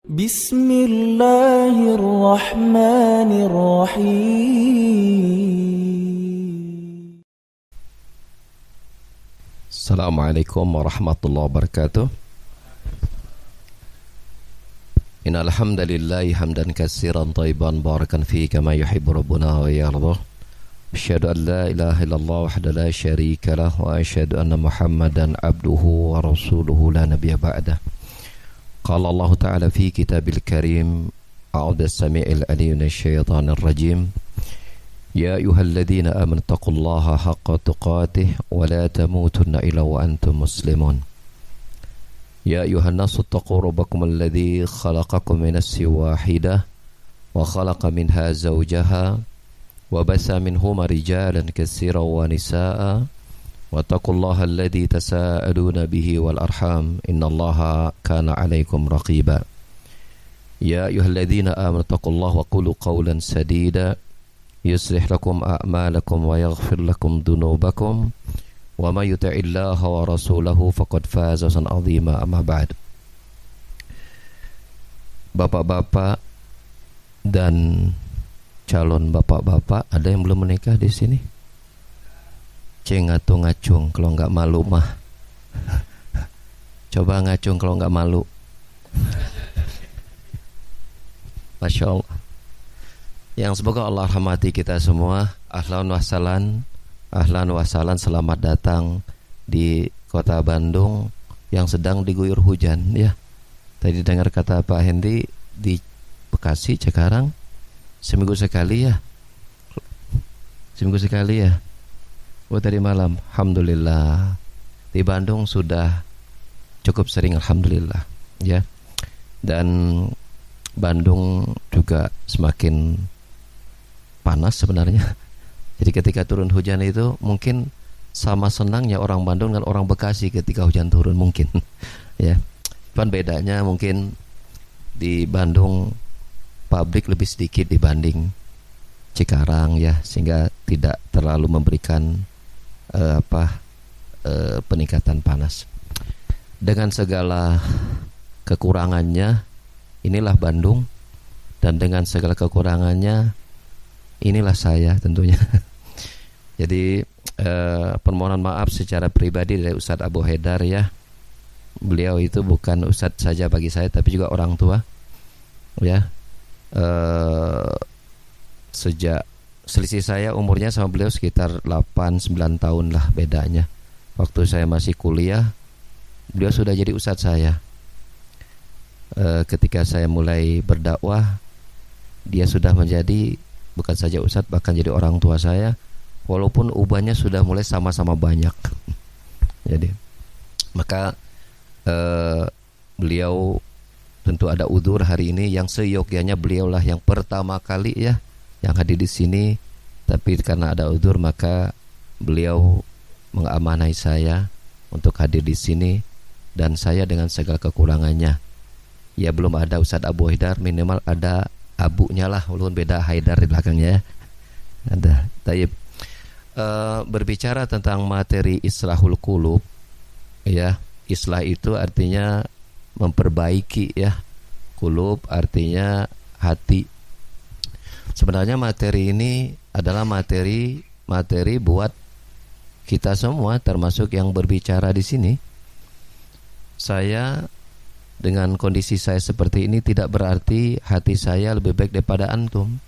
Bismillahirrahmanirrahim. Assalamualaikum warahmatullahi wabarakatuh. Innal hamdalillahi hamdan katsiran thayyiban barakan fihi kama yuhibbu rabbuna wa yardah. Asyhadu an la ilaha illallah wahdahu la syarika lah wa asyhadu anna Muhammadan abduhu wa rasuluhu la nabiyya ba'dah. Qala Allah Ta'ala fi kitabil karim a'udzu samii'il 'aliim minasyaitonir rajim. Ya ayyuhalladzina amanu taqullaha haqqa tuqatih wa la tamutunna illa wa antum muslimun. Ya ayyuhan nasu taqu rabbakum alladzi khalaqakum min nafsin wahidah wa khalaqa minha zawjaha wa basa minhuma rijalan katsiran wa nisaa'a wattaqullaha alladzi tasaaluna bihi wal arham innallaha kana 'alaikum raqiba. Ya ayyuhalladzina amanu taqullaha wa qulu qawlan sadida yuslih lakum a'malakum wa yaghfir lakum dhunubakum wa may yuti'illaha wa rasulahu faqad faza fawzan 'azima. Amma ba'd. Bapak-bapak dan calon bapak-bapak, ada yang belum menikah di sini? Ngacung kalau nggak malu mah. Coba ngacung kalau nggak malu. Masya Allah. Yang semoga Allah rahmati kita semua. Ahlan wa sahlan, selamat datang di kota Bandung yang sedang diguyur hujan ya. Tadi dengar kata Pak Hendy di Bekasi, Cikarang seminggu sekali ya. Oh tadi malam, alhamdulillah. Di Bandung sudah cukup sering, alhamdulillah ya. Dan Bandung juga semakin panas sebenarnya. Jadi ketika turun hujan itu mungkin sama senangnya orang Bandung dan orang Bekasi ketika hujan turun mungkin ya. Cuman bedanya mungkin di Bandung pabrik lebih sedikit dibanding Cikarang ya, sehingga tidak terlalu memberikan peningkatan panas. Dengan segala kekurangannya, inilah Bandung, dan dengan segala kekurangannya inilah saya tentunya. Jadi permohonan maaf secara pribadi dari Ustadz Abu Haidar ya. Beliau itu bukan Ustadz saja bagi saya, tapi juga orang tua ya. Sejak selisih saya umurnya sama beliau sekitar 8-9 tahun lah bedanya. Waktu saya masih kuliah, beliau sudah jadi ustadz saya. Ketika saya mulai berdakwah, dia sudah menjadi bukan saja ustadz, bahkan jadi orang tua saya. Walaupun ubahnya sudah mulai sama-sama banyak. Jadi, maka beliau tentu ada udzur hari ini, yang seyogyanya beliaulah yang pertama kali ya yang hadir di sini, tapi karena ada udzur maka beliau mengamanai saya untuk hadir di sini, dan saya dengan segala kekurangannya. Ya belum ada Ustadz Abu Haidar, minimal ada abunya lah, walaupun beda Haidar di belakangnya ya. Ada. Taib. Berbicara tentang materi islahul qulub ya. Islah itu artinya memperbaiki ya. Qulub artinya hati. Sebenarnya materi ini adalah materi buat kita semua, termasuk yang berbicara di sini. Saya dengan kondisi saya seperti ini tidak berarti hati saya lebih baik daripada antum.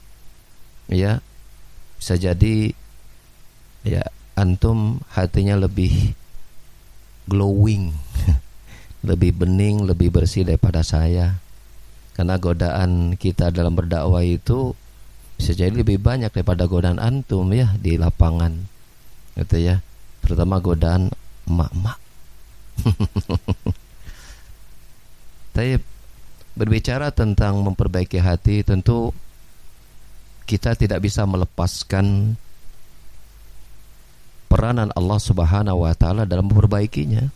Ya, bisa jadi ya antum hatinya lebih glowing, lebih bening, lebih bersih daripada saya. Karena godaan kita dalam berdakwah itu bisa jadi lebih banyak daripada godaan antum ya di lapangan, gitu ya. Terutama godaan emak-emak. Tapi berbicara tentang memperbaiki hati, tentu kita tidak bisa melepaskan peranan Allah Subhanahu wa taala dalam memperbaikinya.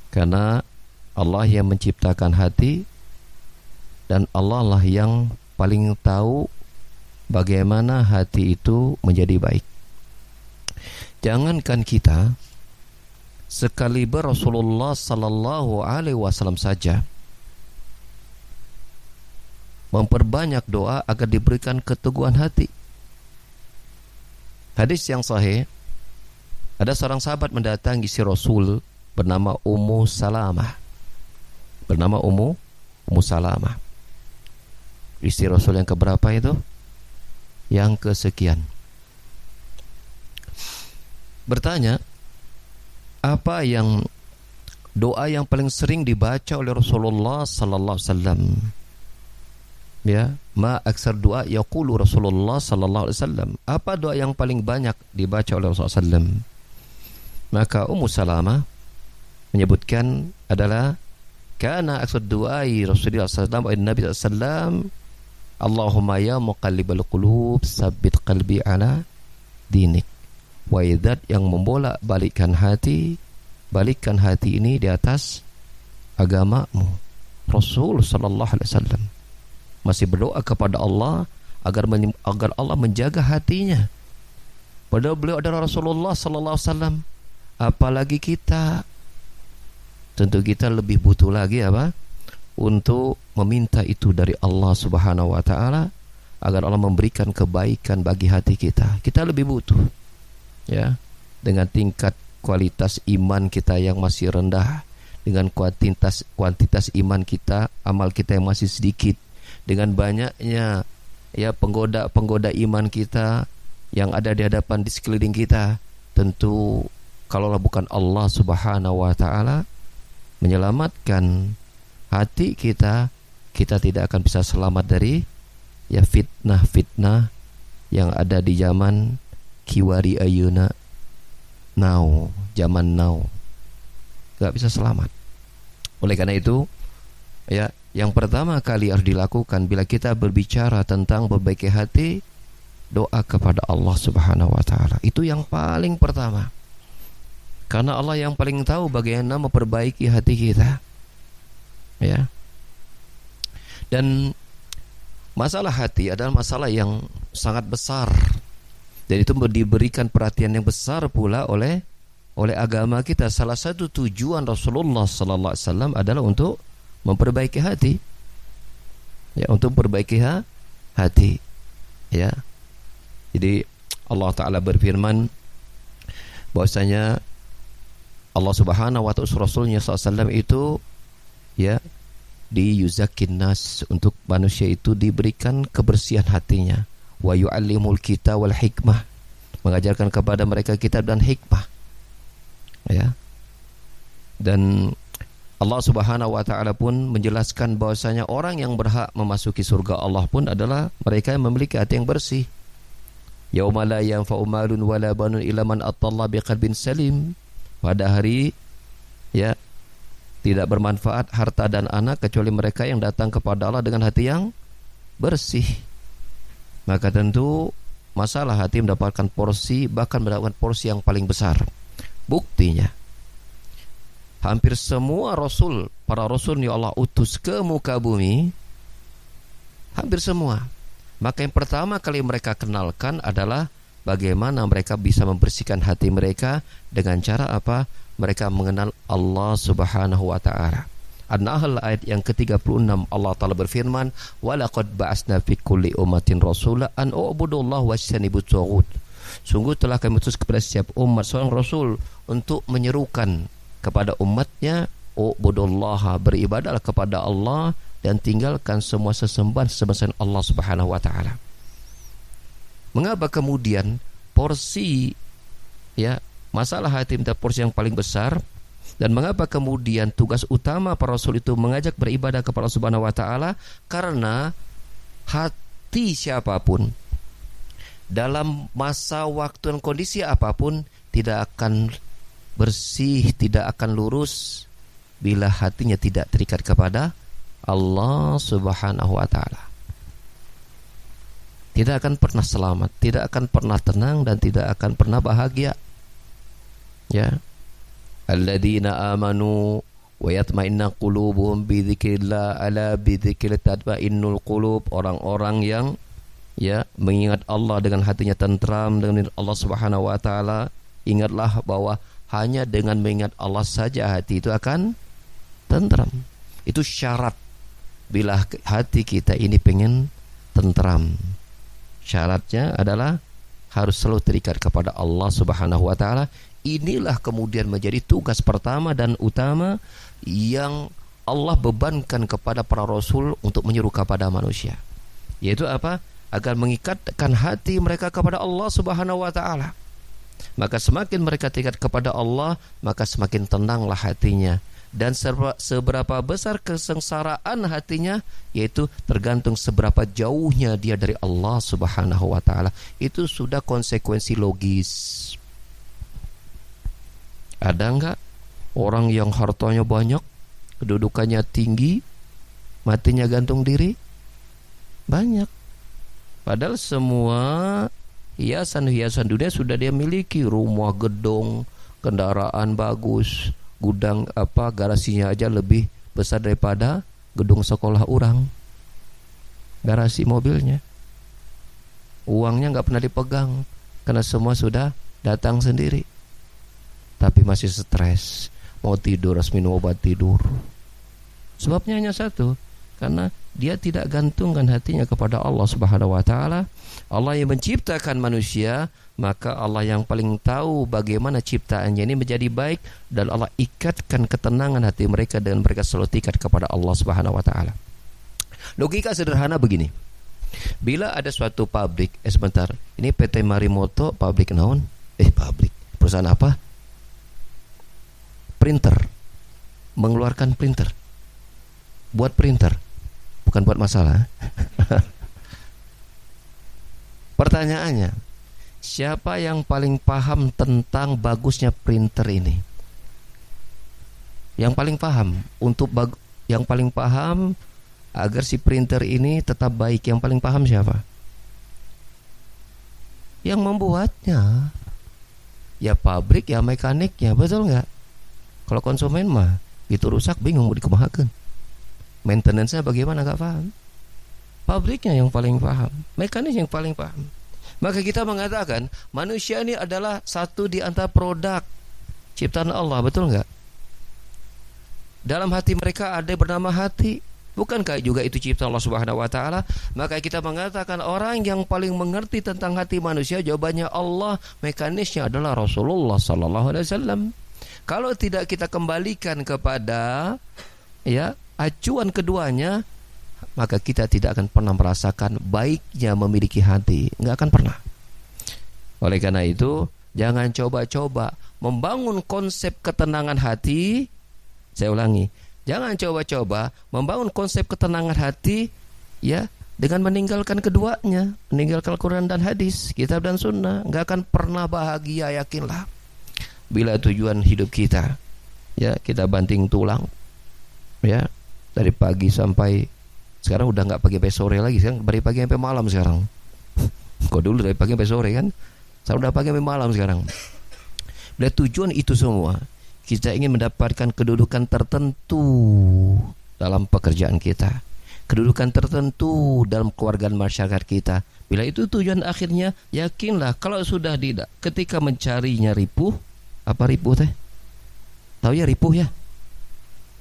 Karena Allah yang menciptakan hati, dan Allah lah yang paling tahu bagaimana hati itu menjadi baik. Jangankan kita, sekaliber Rasulullah sallallahu alaihi wasallam saja memperbanyak doa agar diberikan keteguhan hati. Hadis yang sahih, ada seorang sahabat mendatangi si Rasul bernama Ummu Salamah. Ummu Salamah. Istri Rasul yang keberapa itu? Yang kesekian. Bertanya, apa yang doa yang paling sering dibaca oleh Rasulullah sallallahu alaihi wasallam? Ya, ma aksar doa yaqulu Rasulullah sallallahu alaihi wasallam. Apa doa yang paling banyak dibaca oleh Rasulullah sallallahu alaihi wasallam? Maka Ummu Salamah menyebutkan adalah kana aksar doai Rasulullah sallallahu alaihi wasallam, Nabi sallallahu alaihi wasallam, Allahumma ya muqallibal qulub tsabbit qalbi ala dinik. Wahai zat yang membolak-balikkan hati, balikkan hati ini di atas agamamu. Rasul sallallahu alaihi wasallam masih berdoa kepada Allah agar Allah menjaga hatinya. Padahal beliau adalah Rasulullah sallallahu alaihi wasallam. Apalagi kita, tentu kita lebih butuh lagi apa? Untuk meminta itu dari Allah Subhanahu wa taala agar Allah memberikan kebaikan bagi hati kita. Kita lebih butuh. Ya, dengan tingkat kualitas iman kita yang masih rendah, dengan kuantitas iman kita, amal kita yang masih sedikit, dengan banyaknya ya penggoda iman kita yang ada di hadapan di sekeliling kita, tentu kalaulah bukan Allah Subhanahu wa taala menyelamatkan hati kita, kita tidak akan bisa selamat dari ya fitnah-fitnah yang ada di zaman kiwari ayuna now, zaman now. Gak bisa selamat. Oleh karena itu, ya, yang pertama kali harus dilakukan bila kita berbicara tentang perbaiki hati, doa kepada Allah Subhanahu wa taala. Itu yang paling pertama. Karena Allah yang paling tahu bagaimana memperbaiki hati kita. Ya. Dan masalah hati adalah masalah yang sangat besar. Dan itu diberikan perhatian yang besar pula oleh agama kita. Salah satu tujuan Rasulullah sallallahu alaihi wasallam adalah untuk memperbaiki hati. Ya, untuk memperbaiki hati. Ya. Jadi Allah taala berfirman bahwasanya Allah Subhanahu wa taala Rasulnya sallallahu alaihi wasallam itu ya diyuzakin nas, untuk manusia itu diberikan kebersihan hatinya. Wa yu'allimul kitab wal hikmah, mengajarkan kepada mereka kitab dan hikmah. Ya. Dan Allah Subhanahu wa taala pun menjelaskan bahwasanya orang yang berhak memasuki surga Allah pun adalah mereka yang memiliki hati yang bersih. Yauma la yanfa'u malun wala banun illa man atallah biqalbin salim. Pada hari ya tidak bermanfaat harta dan anak kecuali mereka yang datang kepada Allah dengan hati yang bersih. Maka tentu masalah hati mendapatkan porsi, bahkan mendapatkan porsi yang paling besar. Buktinya, hampir semua para rasul yang Allah utus ke muka bumi, hampir semua. Maka yang pertama kali mereka kenalkan adalah bagaimana mereka bisa membersihkan hati mereka dengan cara apa? Mereka mengenal Allah Subhanahu wa taala. An-Nahl ayat yang ke-36 Allah Ta'ala berfirman, walaqad ba'asna fi kulli ummatin rasula an u'budullaha wajtanibut taghut. Sungguh telah kami utus kepada setiap umat seorang rasul untuk menyerukan kepada umatnya, u'budullaha, beribadahlah kepada Allah dan tinggalkan semua sesembahan selain Allah Subhanahu wa taala. Mengapa kemudian porsi ya masalah hati minta porsi yang paling besar? Dan mengapa kemudian tugas utama para rasul itu mengajak beribadah kepada Allah Subhanahu wa taala? Karena hati siapapun dalam masa waktu dan kondisi apapun tidak akan bersih, tidak akan lurus bila hatinya tidak terikat kepada Allah Subhanahu wa taala. Tidak akan pernah selamat, tidak akan pernah tenang, dan tidak akan pernah bahagia. Ya. Alladzina amanu wa yatma'inna qulubuhum bi dzikrillah ala bi dzikrillah tatma'innul qulub. Orang-orang yang ya mengingat Allah dengan hatinya tentram dengan Allah Subhanahu wa taala. Ingatlah bahwa hanya dengan mengingat Allah saja hati itu akan tentram. Itu syarat bila hati kita ini pengen tentram, syaratnya adalah harus selalu terikat kepada Allah Subhanahu wa taala. Inilah kemudian menjadi tugas pertama dan utama yang Allah bebankan kepada para rasul untuk menyeru kepada manusia. Yaitu apa? Agar mengikatkan hati mereka kepada Allah Subhanahu wa taala. Maka semakin mereka terikat kepada Allah, maka semakin tenanglah hatinya. Dan seberapa besar kesengsaraan hatinya, yaitu tergantung seberapa jauhnya dia dari Allah Subhanahu wa taala. Itu sudah konsekuensi logis. Ada enggak orang yang hartanya banyak, kedudukannya tinggi, matinya gantung diri? Banyak. Padahal semua hiasan-hiasan dunia sudah dia miliki, rumah, gedung, kendaraan bagus, gudang garasinya aja lebih besar daripada gedung sekolah orang. Garasi mobilnya. Uangnya nggak pernah dipegang karena semua sudah datang sendiri. Tapi masih stres, mau tidur harus minum obat tidur. Sebabnya hanya satu, karena dia tidak gantungkan hatinya kepada Allah Subhanahu wa taala. Allah yang menciptakan manusia, maka Allah yang paling tahu bagaimana ciptaannya ini menjadi baik, dan Allah ikatkan ketenangan hati mereka dengan mereka selalu terikat kepada Allah Subhanahu wa taala. Logika sederhana begini. Bila ada suatu pabrik, sebentar, ini PT Marimoto pabrik naon? Pabrik. Perusahaan apa? Printer. Mengeluarkan printer. Buat printer. Bukan buat masalah. Pertanyaannya, siapa yang paling paham tentang bagusnya printer ini? Yang paling paham yang paling paham agar si printer ini tetap baik, yang paling paham siapa? Yang membuatnya. Ya pabrik, ya mekaniknya, betul nggak? Kalau konsumen mah itu rusak bingung mau dikemahkan. Maintenance-nya bagaimana nggak paham. Pabriknya yang paling paham, mekanis yang paling paham. Maka kita mengatakan manusia ini adalah satu di antara produk ciptaan Allah, betul nggak? Dalam hati mereka ada bernama hati. Bukankah juga itu ciptaan Allah Subhanahu wa taala? Maka kita mengatakan orang yang paling mengerti tentang hati manusia, jawabannya Allah, mekanisnya adalah Rasulullah sallallahu alaihi wasallam. Kalau tidak kita kembalikan kepada acuan keduanya, maka kita tidak akan pernah merasakan baiknya memiliki hati. Enggak akan pernah. Oleh karena itu, jangan coba-coba membangun konsep ketenangan hati. Saya ulangi, jangan coba-coba membangun konsep ketenangan hati dengan meninggalkan keduanya, meninggalkan Al-Quran dan hadis, kitab dan sunnah. Enggak akan pernah bahagia, yakinlah. Bila tujuan hidup kita kita banting tulang dari pagi sampai sekarang, udah nggak pagi sampai sore lagi, sekarang dari pagi sampai malam sekarang. Kok dulu dari pagi sampai sore kan, sekarang udah pagi sampai malam sekarang. Bila tujuan itu semua, kita ingin mendapatkan kedudukan tertentu dalam pekerjaan kita, kedudukan tertentu dalam keluarga masyarakat kita. Bila itu tujuan akhirnya, yakinlah kalau sudah tidak, ketika mencarinya ripuh. Apa ripuh teh? Tahu ya ripuh ya?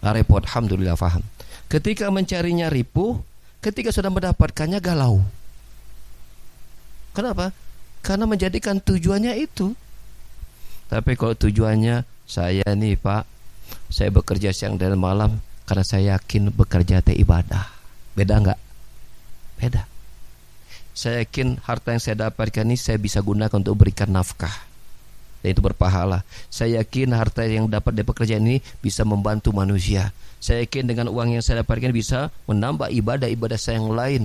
Repot, alhamdulillah faham. Ketika mencarinya ripuh, ketika sudah mendapatkannya galau. Kenapa? Karena menjadikan tujuannya itu. Tapi kalau tujuannya, saya nih Pak, saya bekerja siang dan malam karena saya yakin bekerja teh ibadah. Beda enggak? Beda. Saya yakin harta yang saya dapatkan ini saya bisa gunakan untuk berikan nafkah, dan itu berpahala. Saya yakin harta yang dapat dari pekerjaan ini bisa membantu manusia. Saya yakin dengan uang yang saya dapatkan bisa menambah ibadah-ibadah saya yang lain.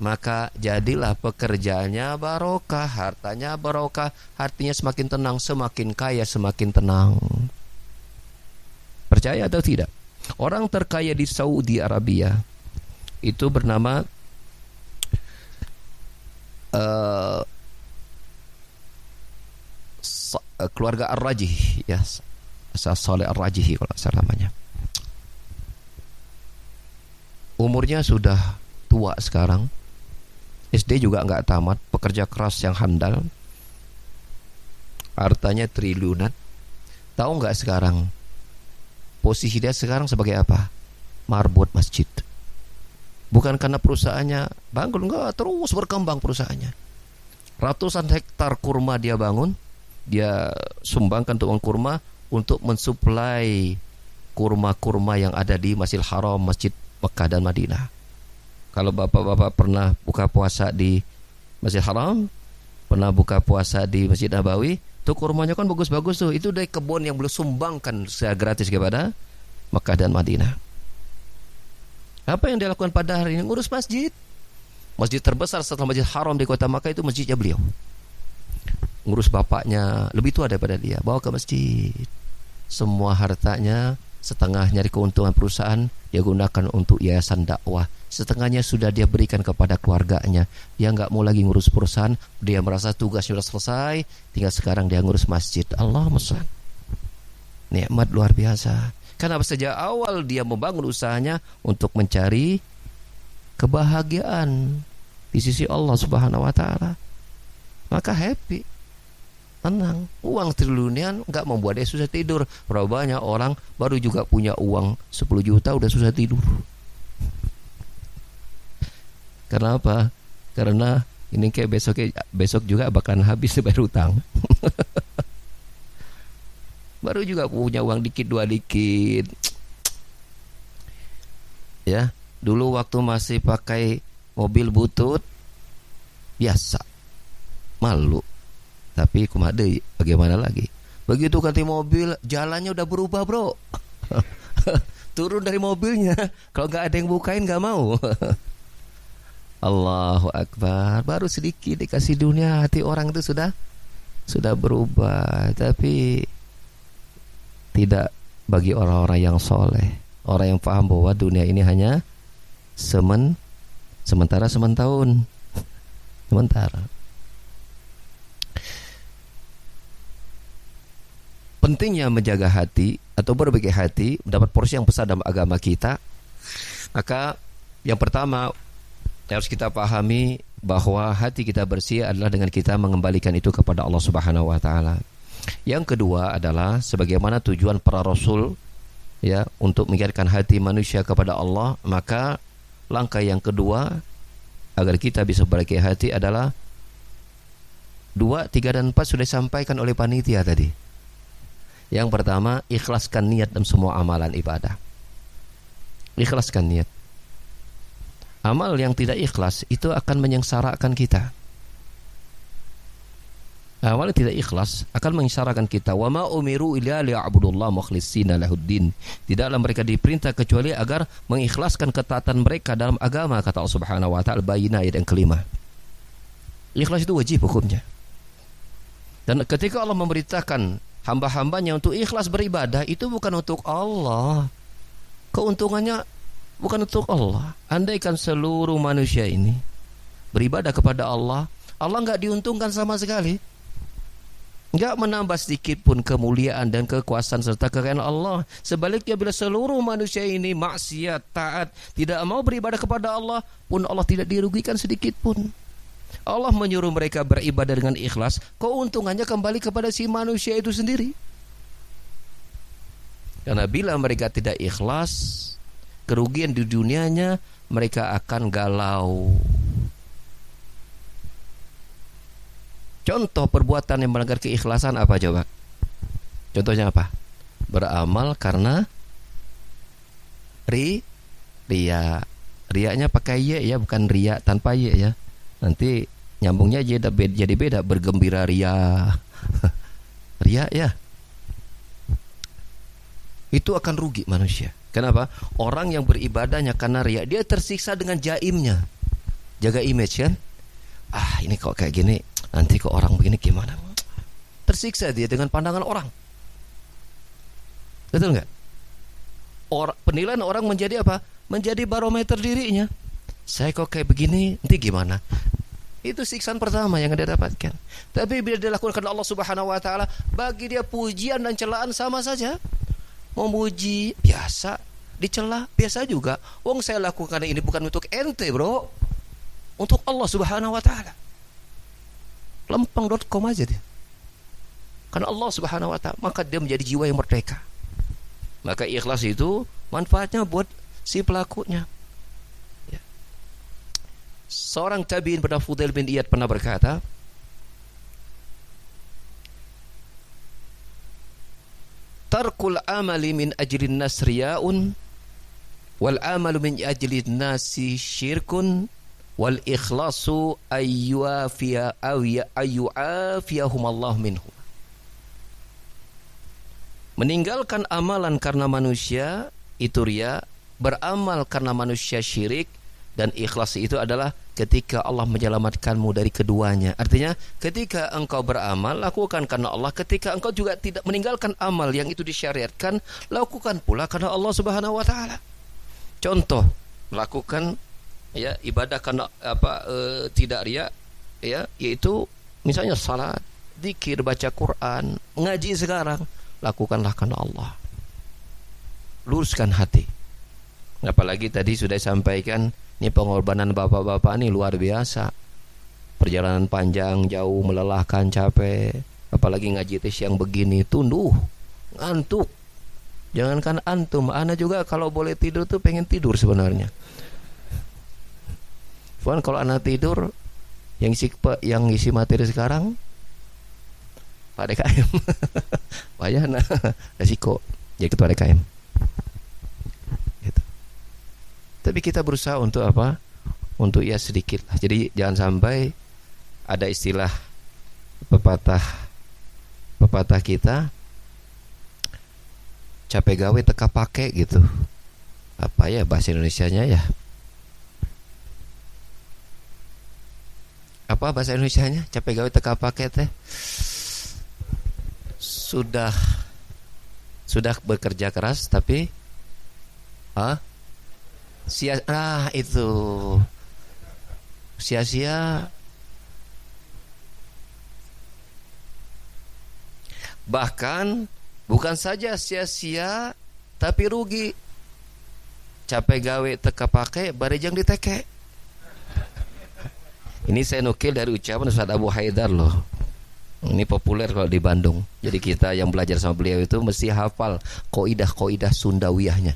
Maka jadilah pekerjaannya barokah, hartanya barokah, hatinya semakin tenang, semakin kaya, semakin tenang. Percaya atau tidak? Orang terkaya di Saudi Arabia itu bernama keluarga Ar-Rajih, Saleh Ar-Rajih kalau salah namanya. Umurnya sudah tua sekarang. SD juga enggak tamat, pekerja keras yang handal. Hartanya triliunan. Tahu enggak sekarang posisi dia sekarang sebagai apa? Marbot masjid. Bukan karena perusahaannya bangkrut, enggak, terus berkembang perusahaannya. Ratusan hektar kurma dia bangun, dia sumbangkan untuk kurma untuk mensuplai kurma-kurma yang ada di Masjidil Haram, Masjid Mekah dan Madinah. Kalau bapak-bapak pernah buka puasa di Masjidil Haram, pernah buka puasa di Masjid Nabawi, tuh kurmanya kan bagus-bagus tuh. Itu dari kebun yang beliau sumbangkan secara gratis kepada Mekah dan Madinah. Apa yang dia lakukan pada hari ini? Ngurus masjid. Masjid terbesar setelah Masjid Haram di kota Makkah itu masjidnya beliau. Ngurus bapaknya, lebih tua daripada dia, bawa ke masjid. Semua hartanya, setengahnya dari keuntungan perusahaan dia gunakan untuk yayasan dakwah. Setengahnya sudah dia berikan kepada keluarganya. Dia nggak mau lagi ngurus perusahaan. Dia merasa tugasnya sudah selesai. Tinggal sekarang dia ngurus masjid. Allahumma shalli. Nikmat luar biasa. Karena sejak awal dia membangun usahanya untuk mencari kebahagiaan di sisi Allah Subhanahu wa taala. Maka happy, tenang. Uang triliunan enggak membuat dia susah tidur. Berapa banyak orang baru juga punya uang 10 juta udah susah tidur. Kenapa? Karena ini kayak besok juga bakalan habis bayar utang. Baru juga punya uang dikit dua dikit. Ya, dulu waktu masih pakai mobil butut biasa, malu. Tapi kumadei, bagaimana lagi? Begitu ganti mobil, jalannya udah berubah, bro. Turun dari mobilnya, kalau nggak ada yang bukain nggak mau. Allahu Akbar. Baru sedikit dikasih dunia, hati orang itu sudah berubah. Tapi tidak bagi orang-orang yang soleh, orang yang paham bahwa dunia ini hanya sementara. Pentingnya menjaga hati atau berbagai hati, mendapat porsi yang besar dalam agama kita. Maka yang pertama harus kita pahami bahwa hati kita bersih adalah dengan kita mengembalikan itu kepada Allah Subhanahu wa taala. Yang kedua adalah sebagaimana tujuan para rasul ya untuk mengingatkan hati manusia kepada Allah, maka langkah yang kedua agar kita bisa memperbaiki hati adalah 2, 3 dan 4 sudah disampaikan oleh panitia tadi. Yang pertama, ikhlaskan niat dalam semua amalan ibadah. Ikhlaskan niat. Amal yang tidak ikhlas itu akan menyengsarakan kita. Amal tidak ikhlas akan menyengsarakan kita. Wa ma umiru illa liya'budullaha mukhlishina lahuddin. Tidaklah mereka diperintah kecuali agar mengikhlaskan ketaatan mereka dalam agama, kata Allah Subhanahu wa taala, Al-Bayyinah ayat yang kelima. Ikhlas itu wajib hukumnya. Dan ketika Allah memberitakan hamba-hambanya untuk ikhlas beribadah, itu bukan untuk Allah. Keuntungannya bukan untuk Allah. Andaikan seluruh manusia ini beribadah kepada Allah, Allah enggak diuntungkan sama sekali. Enggak menambah sedikit pun kemuliaan dan kekuasaan serta kekayaan Allah. Sebaliknya bila seluruh manusia ini maksiat, taat, tidak mau beribadah kepada Allah, pun Allah tidak dirugikan sedikit pun. Allah menyuruh mereka beribadah dengan ikhlas, keuntungannya kembali kepada si manusia itu sendiri. Karena bila mereka tidak ikhlas, kerugian di dunianya, mereka akan galau. Contoh perbuatan yang melanggar keikhlasan apa coba? Contohnya apa? Beramal karena ria. Riaknya pakai ye ya, bukan ria tanpa ye ya. Nanti nyambungnya jadi beda, bergembira ria. Ria ya. Itu akan rugi manusia. Kenapa? Orang yang beribadahnya karena ria, dia tersiksa dengan jaimnya. Jaga image kan? Ini kok kayak gini, nanti kok orang begini gimana? Tersiksa dia dengan pandangan orang. Betul nggak? Penilaian orang menjadi apa? Menjadi barometer dirinya. Saya kok kayak begini, nanti gimana? Itu siksaan pertama yang dia dapatkan. Tapi bila dilakukan karena Allah Subhanahu wa taala, bagi dia pujian dan celaan sama saja. Memuji biasa, dicela biasa juga. Wong saya lakukan ini bukan untuk ente, bro. Untuk Allah Subhanahu wa taala. Lempeng.com aja dia. Karena Allah Subhanahu wa taala, maka dia menjadi jiwa yang merdeka. Maka ikhlas itu manfaatnya buat si pelakunya. Ya. Seorang tabi'in bernama Fudail bin Iyad pernah berkata, tarkul amali min ajlin nas riya'un wal amalu min ajlin nasi syirkun wal ikhlasu ayyuafiya ayyuafiyahum Allah minhu. Meninggalkan amalan karena manusia itu riya, beramal karena manusia syirik, dan ikhlas itu adalah ketika Allah menyelamatkanmu dari keduanya. Artinya ketika engkau beramal, lakukan karena Allah. Ketika engkau juga tidak meninggalkan amal yang itu disyariatkan, lakukan pula karena Allah Subhanahu wa taala. Contoh, melakukan ya ibadah karena tidak riya, ya, yaitu misalnya salat, zikir, baca Quran, ngaji sekarang, lakukanlah karena Allah. Luruskan hati. Apalagi tadi sudah sampaikan, ini pengorbanan bapak-bapak ini luar biasa. Perjalanan panjang, jauh, melelahkan, capek. Apalagi ngaji tes yang begini, tunduh, ngantuk. Jangankan antum, ana juga kalau boleh tidur tuh pengen tidur sebenarnya. Cuman kalau ana tidur, yang isi materi sekarang Pak DKM. Payah nah, resiko. Ya ketua DKM. Tapi kita berusaha untuk apa? Untuk ya sedikit. Jadi jangan sampai ada istilah pepatah kita, capek gawe teka pake gitu. Apa ya bahasa Indonesianya ya? Apa bahasa Indonesianya? Capek gawe teka pake teh. Sudah bekerja keras tapi itu sia-sia. Bahkan bukan saja sia-sia tapi rugi. Capek gawe teka pake barejang diteke. Ini saya nukil dari ucapan Ustaz Abu Haidar loh. Ini populer kalau di Bandung. Jadi kita yang belajar sama beliau itu mesti hafal kaidah-kaidah Sundawiyahnya.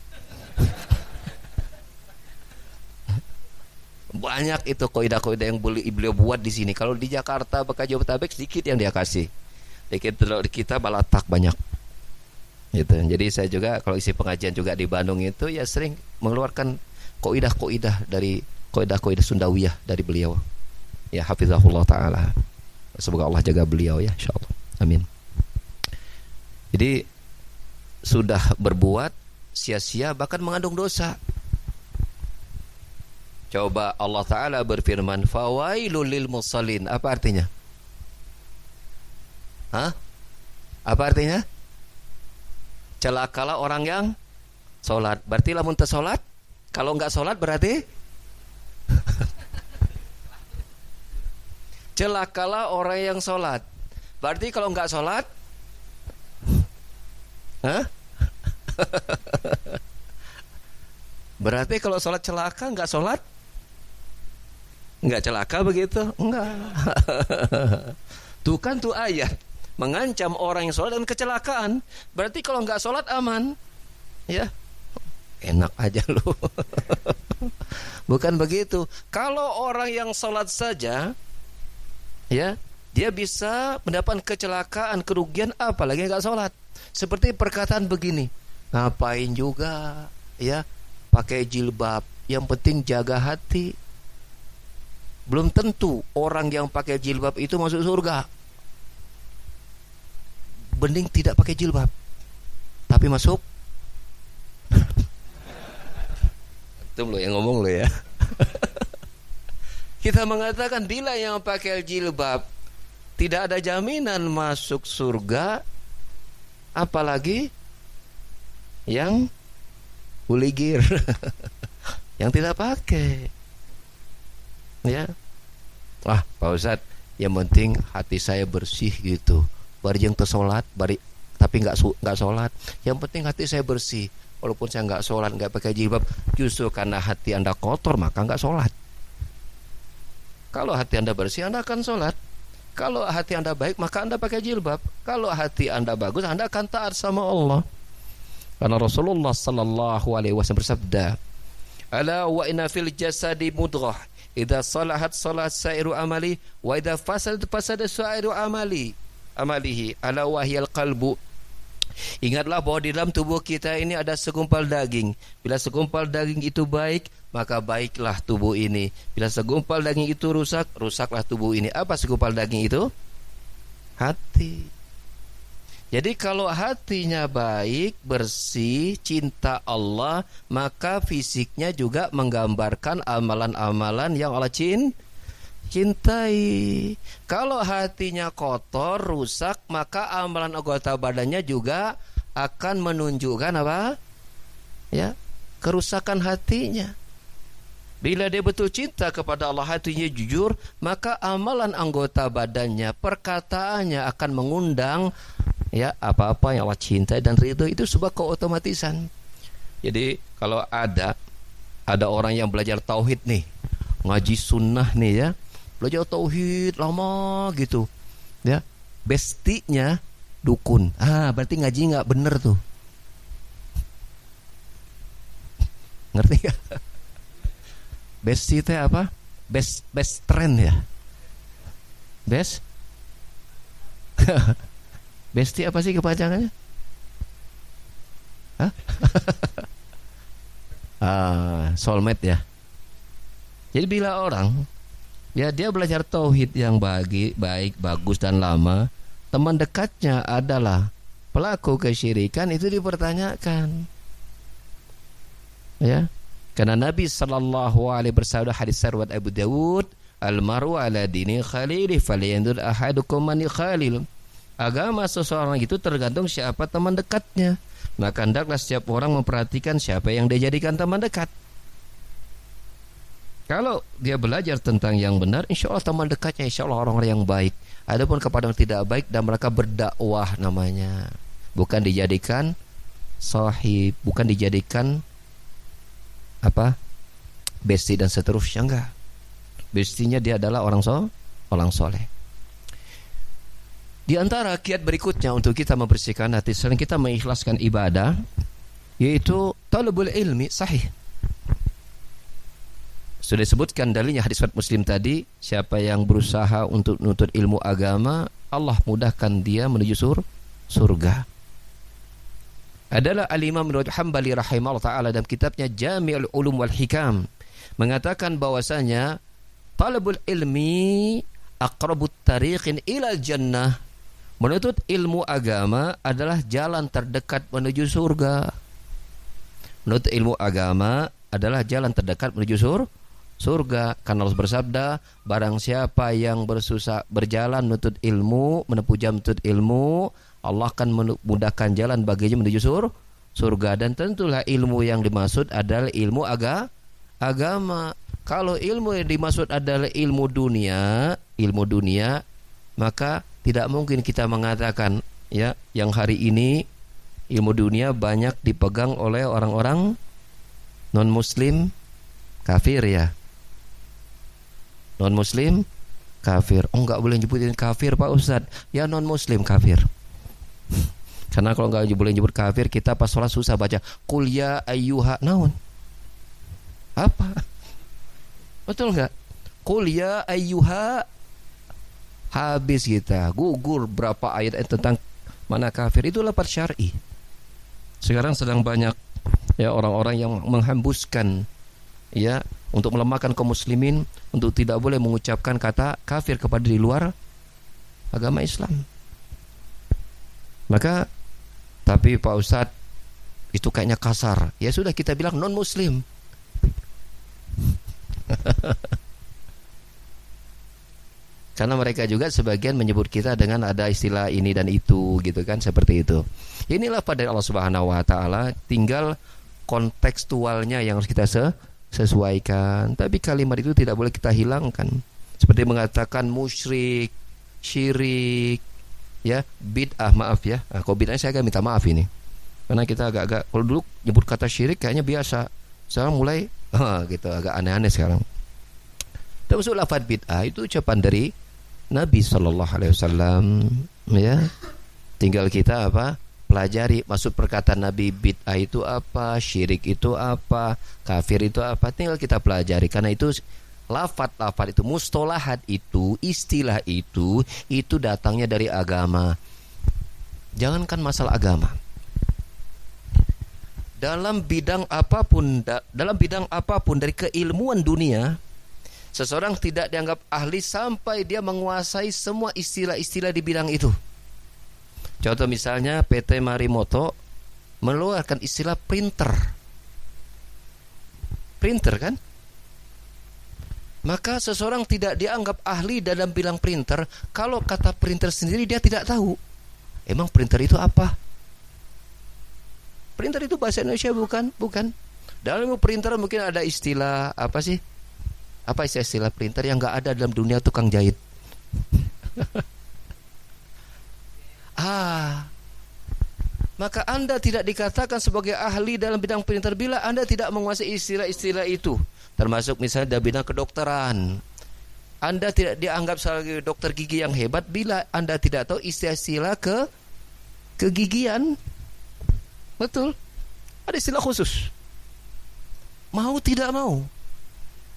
Banyak itu kaidah-kaidah yang beliau buat di sini. Kalau di Jakarta Bekasi Jabodetabek sedikit yang dia kasih. Di kita balatak banyak. Gitu. Jadi saya juga kalau isi pengajian juga di Bandung itu ya sering mengeluarkan kaidah-kaidah dari kaidah-kaidah Sundawiyah dari beliau. Ya hafizahullah taala. Semoga Allah jaga beliau ya insyaallah. Amin. Jadi sudah berbuat sia-sia bahkan mengandung dosa. Coba Allah Ta'ala berfirman, fawailul lil musallin. Apa artinya? Apa artinya? Celakalah orang yang sholat. Berarti lamun teu sholat? Kalau enggak sholat berarti? Celakalah orang yang sholat. Berarti kalau enggak sholat? Berarti kalau sholat celaka, enggak sholat? Enggak celaka begitu? Enggak. Tuh kan tuh ayat mengancam orang yang sholat dan kecelakaan. Berarti kalau enggak sholat aman. Ya, enak aja lu. Bukan begitu. Kalau orang yang sholat saja, ya, dia bisa mendapat kecelakaan, kerugian, apalagi enggak sholat. Seperti perkataan begini, ngapain juga, ya, pakai jilbab, yang penting jaga hati. Belum tentu orang yang pakai jilbab itu masuk surga. Mending tidak pakai jilbab tapi masuk. Itu lo yang ngomong lo ya. Kita mengatakan bila yang pakai jilbab tidak ada jaminan masuk surga, apalagi yang huligir yang tidak pakai. Ya, wah Pak Ustadz, yang penting hati saya bersih gitu. Bari jeung teu salat, tapi nggak salat. Yang penting hati saya bersih. Walaupun saya nggak salat, nggak pakai jilbab, justru karena hati Anda kotor maka nggak salat. Kalau hati Anda bersih, Anda akan salat. Kalau hati Anda baik, maka Anda pakai jilbab. Kalau hati Anda bagus, Anda akan taat sama Allah. Karena Rasulullah sallallahu alaihi wasallam bersabda, Ala wa inna fil jasadi mudghah idza salahat salat sairu amali wa idza fasadat fasada sairu amalihi ala wahyal qalbu. Ingatlah bahwa di dalam tubuh kita ini ada segumpal daging. Bila segumpal daging itu baik, maka baiklah tubuh ini. Bila segumpal daging itu rusak, rusaklah tubuh ini. Apa segumpal daging itu? Hati. Jadi kalau hatinya baik, bersih, cinta Allah, maka fisiknya juga menggambarkan amalan-amalan yang Allah cintai. Kalau hatinya kotor, rusak, maka amalan anggota badannya juga akan menunjukkan apa? Ya, kerusakan hatinya. Bila dia betul cinta kepada Allah, hatinya jujur, maka amalan anggota badannya, perkataannya akan mengundang ya apa-apa yang Allah cintai dan ridho. Itu sebuah keotomatisan. Jadi kalau ada orang yang belajar tauhid nih, ngaji sunnah nih ya, belajar tauhid lama gitu ya, bestinya dukun, berarti ngaji nggak bener tuh. Ngerti gak? Besti itu apa? Best trend ya. Best besti apa sih kepanjangannya? Hah? Soulmate ya. Jadi bila orang ya dia belajar tauhid yang baik, bagus dan lama, teman dekatnya adalah pelaku kesyirikan, itu dipertanyakan. Ya. Karena Nabi sallallahu alaihi bersabda, hadis riwayat Abu Dawud, al-maru ala dini khalili falyanzur ahadukum man khalil. Agama seseorang itu tergantung siapa teman dekatnya. Maka hendaklah setiap orang memperhatikan siapa yang dia jadikan teman dekat. Kalau dia belajar tentang yang benar, insya Allah teman dekatnya insya Allah orang-orang yang baik. Adapun kepada yang tidak baik dan mereka berdakwah namanya, bukan dijadikan sahib, bukan dijadikan apa besti dan seterusnya, enggak. Bestinya dia adalah orang soleh. Di antara kiat berikutnya untuk kita membersihkan hati selain kita mengikhlaskan ibadah, yaitu talabul ilmi sahih. Sudah disebutkan dalilnya hadis riwayat Muslim tadi, siapa yang berusaha untuk menuntut ilmu agama, Allah mudahkan dia menuju surga. Adalah Al-Imam Ibnu Hanbali rahimahullah taala dalam kitabnya Jami'ul Ulum wal Hikam mengatakan bahwasanya talabul ilmi aqrabut tariqin ilal jannah. Menuntut ilmu agama adalah jalan terdekat menuju surga. Menuntut ilmu agama adalah jalan terdekat menuju surga. Karena Allah bersabda, barang siapa yang berjalan menuntut ilmu, menempuh jalan menuntut ilmu, Allah akan memudahkan jalan baginya menuju surga. Dan tentulah ilmu yang dimaksud adalah ilmu agama. Kalau ilmu yang dimaksud adalah ilmu dunia, maka tidak mungkin kita mengatakan ya, yang hari ini ilmu dunia banyak dipegang oleh orang-orang non-muslim kafir ya. Non-muslim kafir. Oh, enggak boleh nyebutin kafir Pak Ustadz. Ya non-muslim kafir. Karena kalau enggak boleh nyebut kafir, kita pas sholat susah baca qul ya ayyuha naun. Apa? Betul enggak? Qul ya ayyuha, habis kita gugur berapa ayat tentang mana kafir. Itu lafaz syar'i. Sekarang sedang banyak ya orang-orang yang menghembuskan ya untuk melemahkan kaum muslimin untuk tidak boleh mengucapkan kata kafir kepada di luar agama Islam. Maka tapi Pak Ustadz itu kayaknya kasar. Ya sudah, kita bilang non muslim. Karena mereka juga sebagian menyebut kita dengan ada istilah ini dan itu gitu kan, seperti itu. Inilah pada Allah Subhanahu wa taala, tinggal kontekstualnya yang harus kita sesuaikan. Tapi kalimat itu tidak boleh kita hilangkan. Seperti mengatakan musyrik, syirik, ya, bid'ah, maaf ya. Kalau bid'ah saya agak minta maaf ini. Karena kita agak-agak, kalau dulu nyebut kata syirik kayaknya biasa. Sekarang mulai gitu agak aneh-aneh sekarang. Termasuk lafaz bid'ah itu ucapan dari Nabi sallallahu alaihi wasallam ya. Tinggal kita apa? pelajari maksud perkataan Nabi, bid'ah itu apa, syirik itu apa, kafir itu apa, tinggal kita pelajari. Karena itu lafaz-lafaz itu, mustolahat itu, istilah itu datangnya dari agama. Jangankan masalah agama, dalam bidang apapun dari keilmuan dunia, seseorang tidak dianggap ahli sampai dia menguasai semua istilah-istilah di bidang itu. Contoh misalnya PT Marimoto mengeluarkan istilah printer kan? Maka seseorang tidak dianggap ahli dalam bidang printer kalau kata printer sendiri dia tidak tahu. Emang printer itu apa? Printer itu bahasa Indonesia bukan. Dalam ilmu printer mungkin ada istilah apa sih? Apa istilah printer yang nggak ada dalam dunia tukang jahit? Maka Anda tidak dikatakan sebagai ahli dalam bidang printer bila Anda tidak menguasai istilah-istilah itu. Termasuk misalnya dalam bidang kedokteran. Anda tidak dianggap sebagai dokter gigi yang hebat bila Anda tidak tahu istilah-istilah kegigian. Betul. Ada istilah khusus. Mau tidak mau.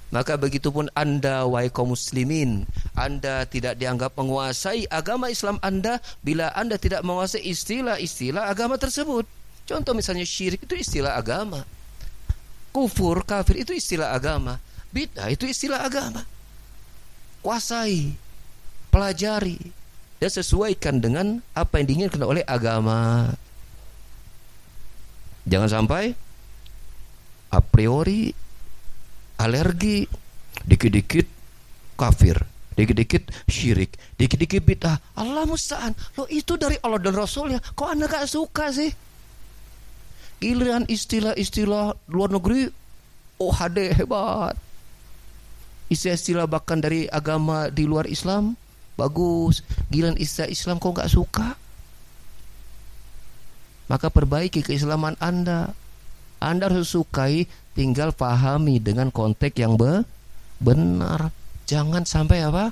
Maka begitupun Anda, wahai kaum muslimin, Anda tidak dianggap menguasai agama Islam Anda bila Anda tidak menguasai istilah-istilah agama tersebut. Contoh misalnya syirik itu istilah agama, kufur, kafir itu istilah agama, bid'ah itu istilah agama. Kuasai, pelajari, dan sesuaikan dengan apa yang diinginkan oleh agama. Jangan sampai a priori alergi, dikit-dikit kafir, dikit-dikit syirik, dikit-dikit bid'ah. Allah musta'an. Loh, itu dari Allah dan Rasulnya. Kok Anda gak suka sih? Giliran istilah-istilah luar negeri, oh HD hebat. Istilah-istilah bahkan dari agama di luar Islam, bagus. Giliran istilah Islam kok gak suka? Maka perbaiki keislaman Anda. Anda harus sukai, tinggal pahami dengan konteks yang benar. Jangan sampai apa?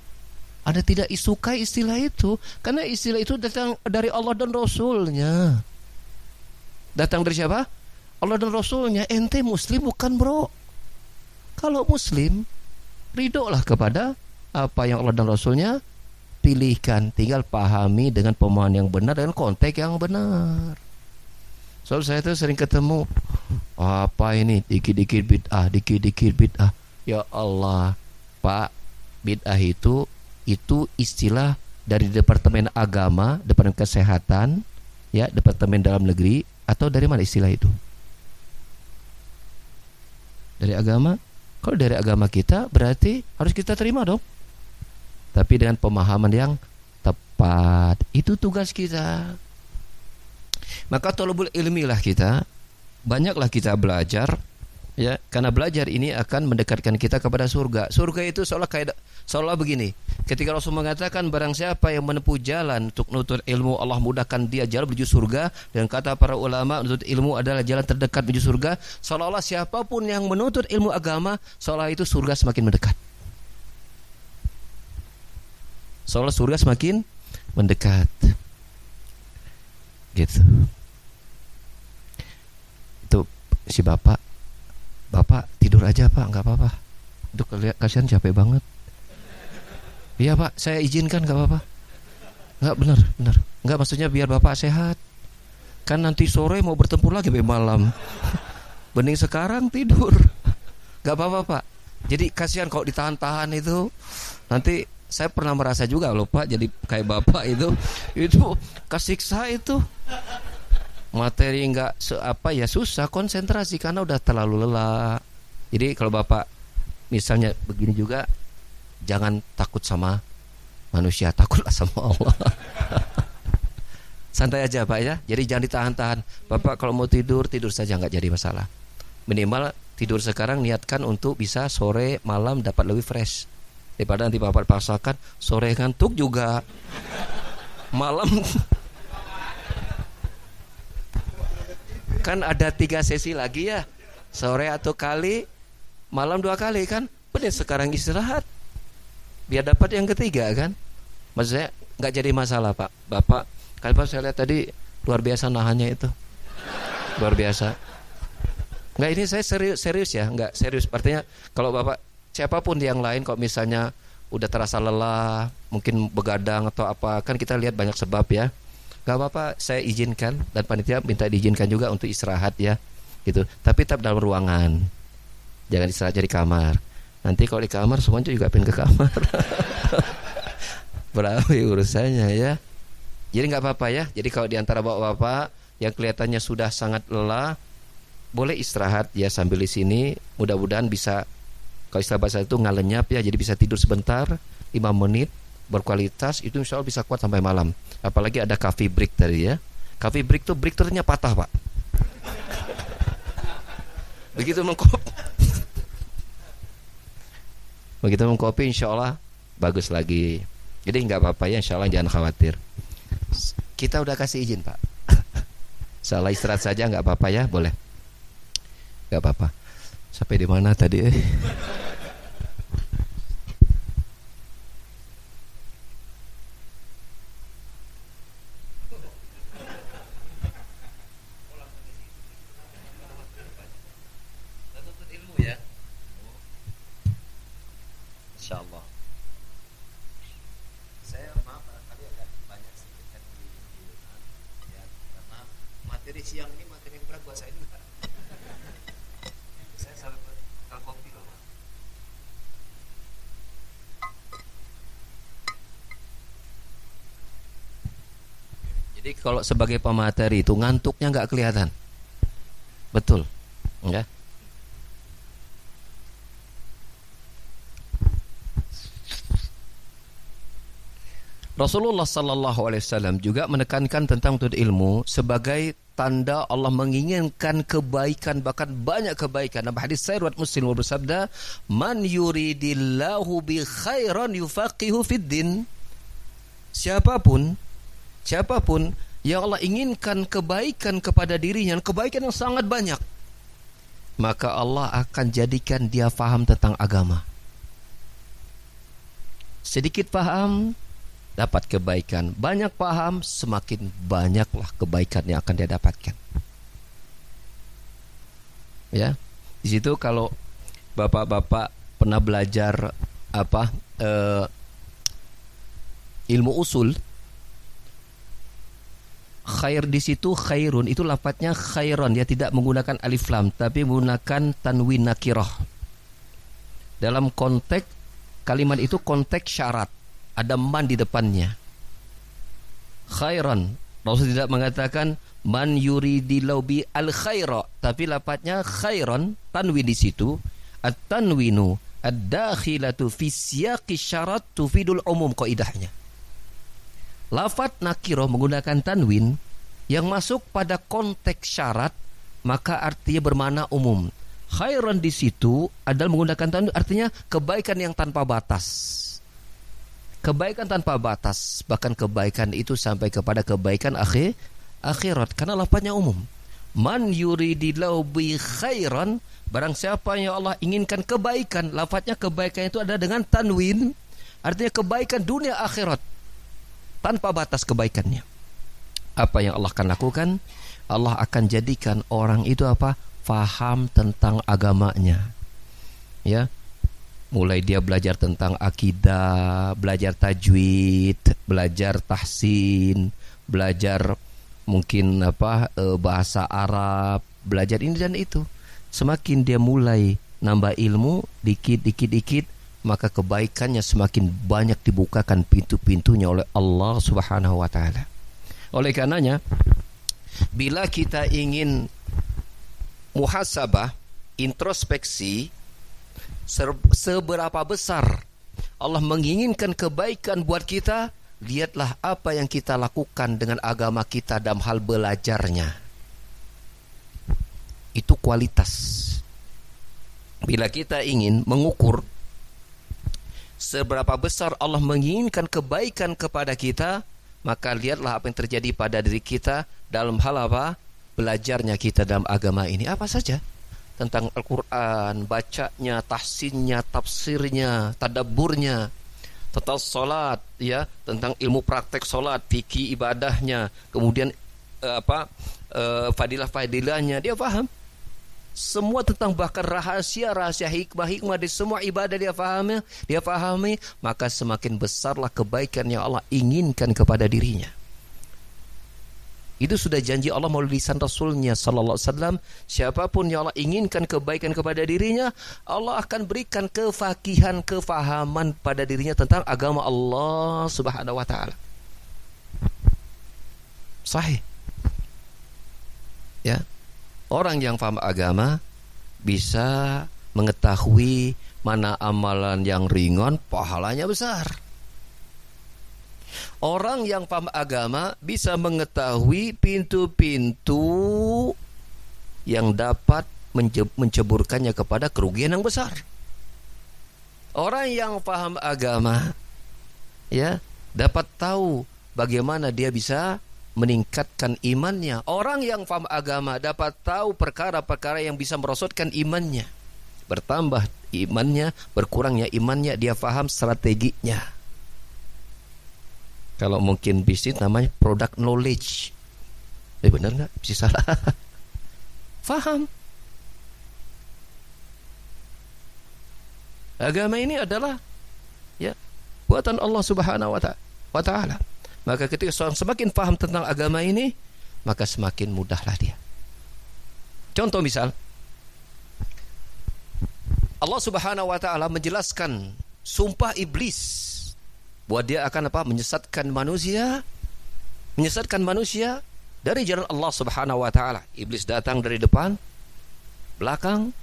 Anda tidak sukai istilah itu, karena istilah itu datang dari Allah dan Rasulnya. Datang dari siapa? Allah dan Rasulnya. Ente muslim bukan, bro. Kalau muslim, ridholah kepada apa yang Allah dan Rasulnya pilihkan. Tinggal pahami dengan pemahaman yang benar, dengan konteks yang benar. Soal saya tuh sering ketemu, apa ini dikit-dikit bid'ah. Ya Allah, Pak, bid'ah itu istilah dari Departemen Agama, Departemen Kesehatan, ya, Departemen Dalam Negeri, atau dari mana istilah itu? Dari agama? Kalau dari agama kita berarti harus kita terima dong. Tapi dengan pemahaman yang tepat. Itu tugas kita. Maka tolobul ilmilah kita, banyaklah kita belajar, ya, karena belajar ini akan mendekatkan kita kepada surga. Surga itu seolah begini. Ketika Rasul mengatakan barang siapa yang menempuh jalan untuk menuntut ilmu, Allah mudahkan dia jalan menuju surga. Dan kata para ulama, menuntut ilmu adalah jalan terdekat menuju surga. Seolah-olah siapapun yang menuntut ilmu agama, seolah itu surga semakin mendekat. Seolah surga semakin mendekat. Gitu. Itu si bapak tidur aja pak, nggak apa-apa. Itu kasihan capek banget. Iya pak, saya izinkan, nggak apa-apa. Nggak, benar. Nggak, maksudnya biar bapak sehat. Kan nanti sore mau bertempur lagi sampai malam. Mending sekarang tidur. Nggak apa-apa pak. Jadi kasihan kalau ditahan-tahan itu. Nanti saya pernah merasa juga loh pak, jadi kayak bapak itu kesiksa itu. Materi nggak susah konsentrasi karena udah terlalu lelah. Jadi kalau bapak misalnya begini juga, jangan takut sama manusia, takutlah sama Allah. Santai aja pak ya. Jadi jangan ditahan-tahan. Bapak kalau mau tidur saja, nggak jadi masalah. Minimal tidur sekarang niatkan untuk bisa sore malam dapat lebih fresh. Daripada nanti bapak paksakan sore ngantuk juga, malam kan ada 3 sesi lagi ya, sore atau kali, malam 2 kali kan. Bener, sekarang istirahat biar dapat yang ketiga kan. Maksudnya nggak jadi masalah pak. Bapak, kalau saya lihat tadi luar biasa nahannya itu. Luar biasa. Enggak, ini saya serius ya, enggak serius. Artinya kalau Bapak siapapun yang lain kalau misalnya udah terasa lelah, mungkin begadang atau apa, kan kita lihat banyak sebab ya. Enggak apa-apa, saya izinkan dan panitia minta diizinkan juga untuk istirahat ya. Gitu. Tapi tetap dalam ruangan. Jangan istirahat di kamar. Nanti kalau di kamar semuanya juga pengen ke kamar. Berawi urusannya ya. Jadi nggak apa-apa ya. Jadi kalau diantara bapak-bapak yang kelihatannya sudah sangat lelah, boleh istirahat ya sambil di sini. Mudah-mudahan bisa, kalau istilah bahasa itu ngalenyap ya. Jadi bisa tidur sebentar 5 menit berkualitas, itu insya Allah bisa kuat sampai malam. Apalagi ada coffee break tadi ya. Coffee break tuh break ternyata patah Pak. Begitu mengkopi insya Allah bagus lagi. Jadi nggak apa-apa ya, insya Allah jangan khawatir. Kita udah kasih izin Pak. Salah istirahat saja nggak apa-apa ya, boleh. Nggak apa-apa. Sampai di mana tadi? Insyaallah. Saya maaf tadi agak banyak sedikit ya, karena materi siang ini materi yang berat buat saya juga. Saya sampai kopi loh. Jadi kalau sebagai pemateri itu ngantuknya nggak kelihatan, betul, enggak? Rasulullah sallallahu alaihi wasallam juga menekankan tentang tuntut ilmu sebagai tanda Allah menginginkan kebaikan, bahkan banyak kebaikan. Dalam hadis riwayat Muslim bersabda, "Man yuridillahu bi khairan yufaqihu fid din." Siapapun yang Allah inginkan kebaikan kepada dirinya, kebaikan yang sangat banyak, maka Allah akan jadikan dia faham tentang agama. Sedikit paham dapat kebaikan, banyak paham, semakin banyaklah kebaikan yang akan dia dapatkan. Ya, di situ kalau bapak-bapak pernah belajar ilmu usul, khair di situ khairun itu lafadznya khairon, dia tidak menggunakan alif lam tapi menggunakan tanwin nakirah. Dalam konteks kalimat itu konteks syarat, ada man di depannya. Khairan, Rasul tidak mengatakan man yuridillahu bi al khaira, tapi lafadznya khairan, tanwin di situ. At-tanwinu ad-dakhilatu fi siyaqi syarat tufidul umum qaidahnya. Lafadz nakirah menggunakan tanwin yang masuk pada konteks syarat, maka artinya bermakna umum. Khairan di situ adalah menggunakan tanwin, artinya kebaikan yang tanpa batas. Kebaikan tanpa batas, bahkan kebaikan itu sampai kepada kebaikan akhirat, karena lafaznya umum. Man yuridillahu bi khairan, barang siapa yang Allah inginkan kebaikan, lafaznya kebaikan itu ada dengan tanwin, artinya kebaikan dunia akhirat, tanpa batas kebaikannya. Apa yang Allah akan lakukan? Allah akan jadikan orang itu faham tentang agamanya. Ya. Mulai dia belajar tentang akidah, belajar tajwid, belajar tahsin, belajar mungkin bahasa Arab, belajar ini dan itu. Semakin dia mulai nambah ilmu dikit, maka kebaikannya semakin banyak dibukakan pintu-pintunya oleh Allah Subhanahu wa taala. Oleh karenanya, bila kita ingin muhasabah, introspeksi, seberapa besar Allah menginginkan kebaikan buat kita, lihatlah apa yang kita lakukan dengan agama kita dalam hal belajarnya. Itu kualitas. Bila kita ingin mengukur seberapa besar Allah menginginkan kebaikan kepada kita, maka lihatlah apa yang terjadi pada diri kita dalam hal belajarnya kita dalam agama ini. Apa saja? Tentang Al-Quran, bacanya, tahsinnya, tafsirnya, tadabburnya, tentang solat, ya, tentang ilmu praktek solat, fikih ibadahnya, kemudian fadilah-fadilahnya, dia faham. Semua tentang bahkan rahasia-rahasia hikmah-hikmah di semua ibadah dia fahami, maka semakin besarlah kebaikan yang Allah inginkan kepada dirinya. Itu sudah janji Allah melalui lisan Rasulnya sallallahu alaihi wasallam. Siapapun yang Allah inginkan kebaikan kepada dirinya, Allah akan berikan kefakihan, kefahaman pada dirinya tentang agama Allah Subhanahu wa taala. Sahih. Ya. Orang yang paham agama bisa mengetahui mana amalan yang ringan pahalanya besar. Orang yang paham agama bisa mengetahui pintu-pintu yang dapat menceburkannya kepada kerugian yang besar. Orang yang paham agama ya dapat tahu bagaimana dia bisa meningkatkan imannya. Orang yang paham agama dapat tahu perkara-perkara yang bisa merosotkan imannya. Bertambah imannya, berkurangnya imannya, dia paham strateginya. Kalau mungkin bisnis namanya product knowledge. Benar nggak? Bisa salah. Faham. Agama ini adalah ya buatan Allah Subhanahu wa taala. Maka ketika seorang semakin paham tentang agama ini, maka semakin mudahlah dia. Contoh misal, Allah Subhanahu wa taala menjelaskan sumpah iblis bahwa dia akan menyesatkan manusia dari jalan Allah Subhanahu wa taala. Iblis datang dari depan, belakang,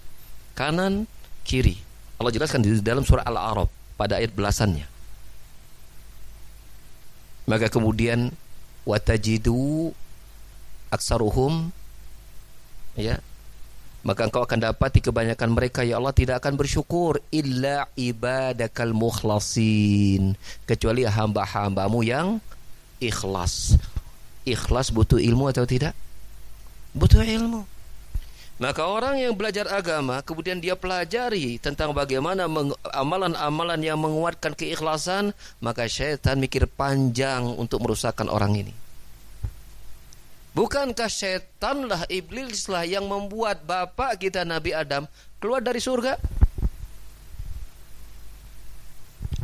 kanan, kiri. Allah jelaskan di dalam surah Al-A'raf pada ayat belasannya. Maka kemudian watajidu aksaruhum ya, maka engkau akan dapati kebanyakan mereka ya Allah tidak akan bersyukur illa ibadakal mukhlasin, kecuali hamba-hambamu yang ikhlas. Ikhlas butuh ilmu atau tidak? Butuh ilmu. Maka orang yang belajar agama kemudian dia pelajari tentang bagaimana amalan-amalan yang menguatkan keikhlasan, maka syaitan mikir panjang untuk merusakkan orang ini. Bukankah syaitanlah, iblislah yang membuat bapak kita Nabi Adam keluar dari surga?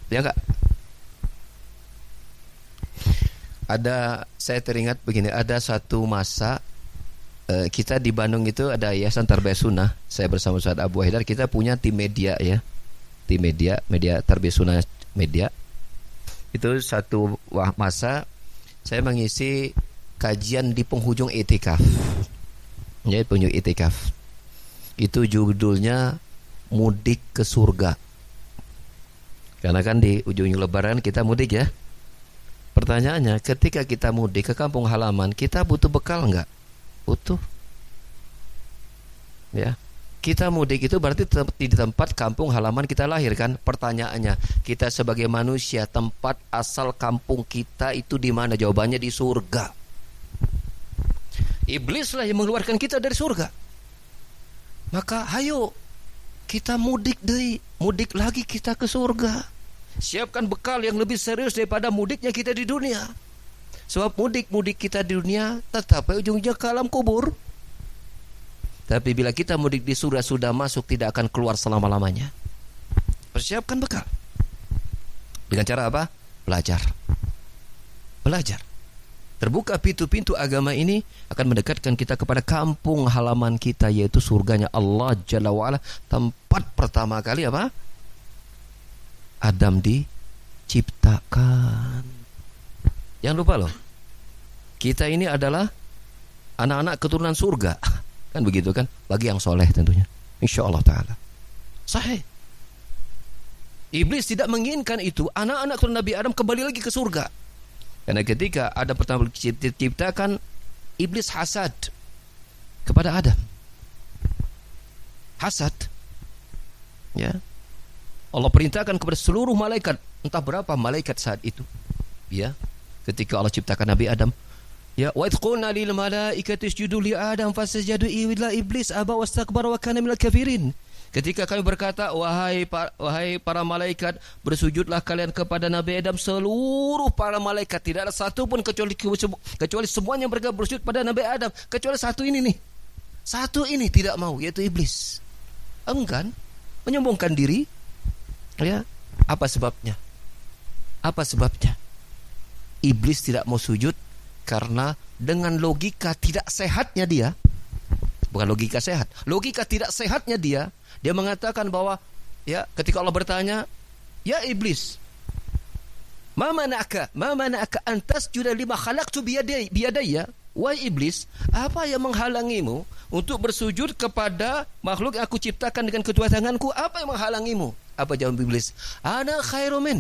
Ya enggak? Saya teringat begini, ada satu masa kita di Bandung itu ada Yayasan Tarbiyah Sunnah. Saya bersama Ustaz Abu Haidar, kita punya tim media ya. Tim media Tarbiyah Sunnah media. Itu satu masa saya mengisi kajian di penghujung itikaf. Ya, penghujung itikaf. Itu judulnya Mudik ke Surga. Karena kan di ujung lebaran kita mudik ya. Pertanyaannya, ketika kita mudik ke kampung halaman, kita butuh bekal enggak? Butuh. Ya. Kita mudik itu berarti di tempat kampung halaman kita lahir kan? Pertanyaannya, kita sebagai manusia, tempat asal kampung kita itu di mana? Jawabannya di surga. Iblislah yang mengeluarkan kita dari surga. Maka ayo kita mudik lagi kita ke surga. Siapkan bekal yang lebih serius daripada mudiknya kita di dunia. Sebab mudik kita di dunia tetap ujungnya ke alam kubur. Tapi bila kita mudik di surga sudah masuk, tidak akan keluar selama-lamanya. Persiapkan bekal. Dengan cara apa? Belajar. Terbuka pintu-pintu agama ini akan mendekatkan kita kepada kampung halaman kita, yaitu surganya Allah Jalla wa'ala. Tempat pertama kali apa? Adam diciptakan. Jangan lupa loh, kita ini adalah anak-anak keturunan surga. Kan begitu kan? Bagi yang soleh tentunya, insyaallah ta'ala. Sahih. Iblis tidak menginginkan itu. Anak-anak keturunan Nabi Adam kembali lagi ke surga. Karena ketika Adam pertama diciptakan, Iblis hasad kepada Adam. Hasad. Ya. Allah perintahkan kepada seluruh malaikat, entah berapa malaikat saat itu. Ya. Ketika Allah ciptakan Nabi Adam, ya, wa idh qulna lil malaikati isjudu li Adam fasajadu illa iblis aba wastakbara wa kana minal kafirin. Ketika kami berkata, wahai para malaikat, bersujudlah kalian kepada Nabi Adam, seluruh para malaikat tidak ada satu pun kecuali semuanya mereka bersujud pada Nabi Adam, kecuali satu ini nih. Satu ini tidak mau, yaitu iblis. Enggan, menyombongkan diri. Ya, apa sebabnya? Apa sebabnya? Iblis tidak mau sujud karena dengan logika tidak sehatnya dia, bukan logika sehat, logika tidak sehatnya dia mengatakan bahwa, ya, ketika Allah bertanya, ya iblis, ma mana'aka an tasjuda lima khalaqtu biyadayya, wahai iblis, apa yang menghalangimu untuk bersujud kepada makhluk yang aku ciptakan dengan kedua tanganku? Apa yang menghalangimu? Apa jawab iblis? Ana khairum min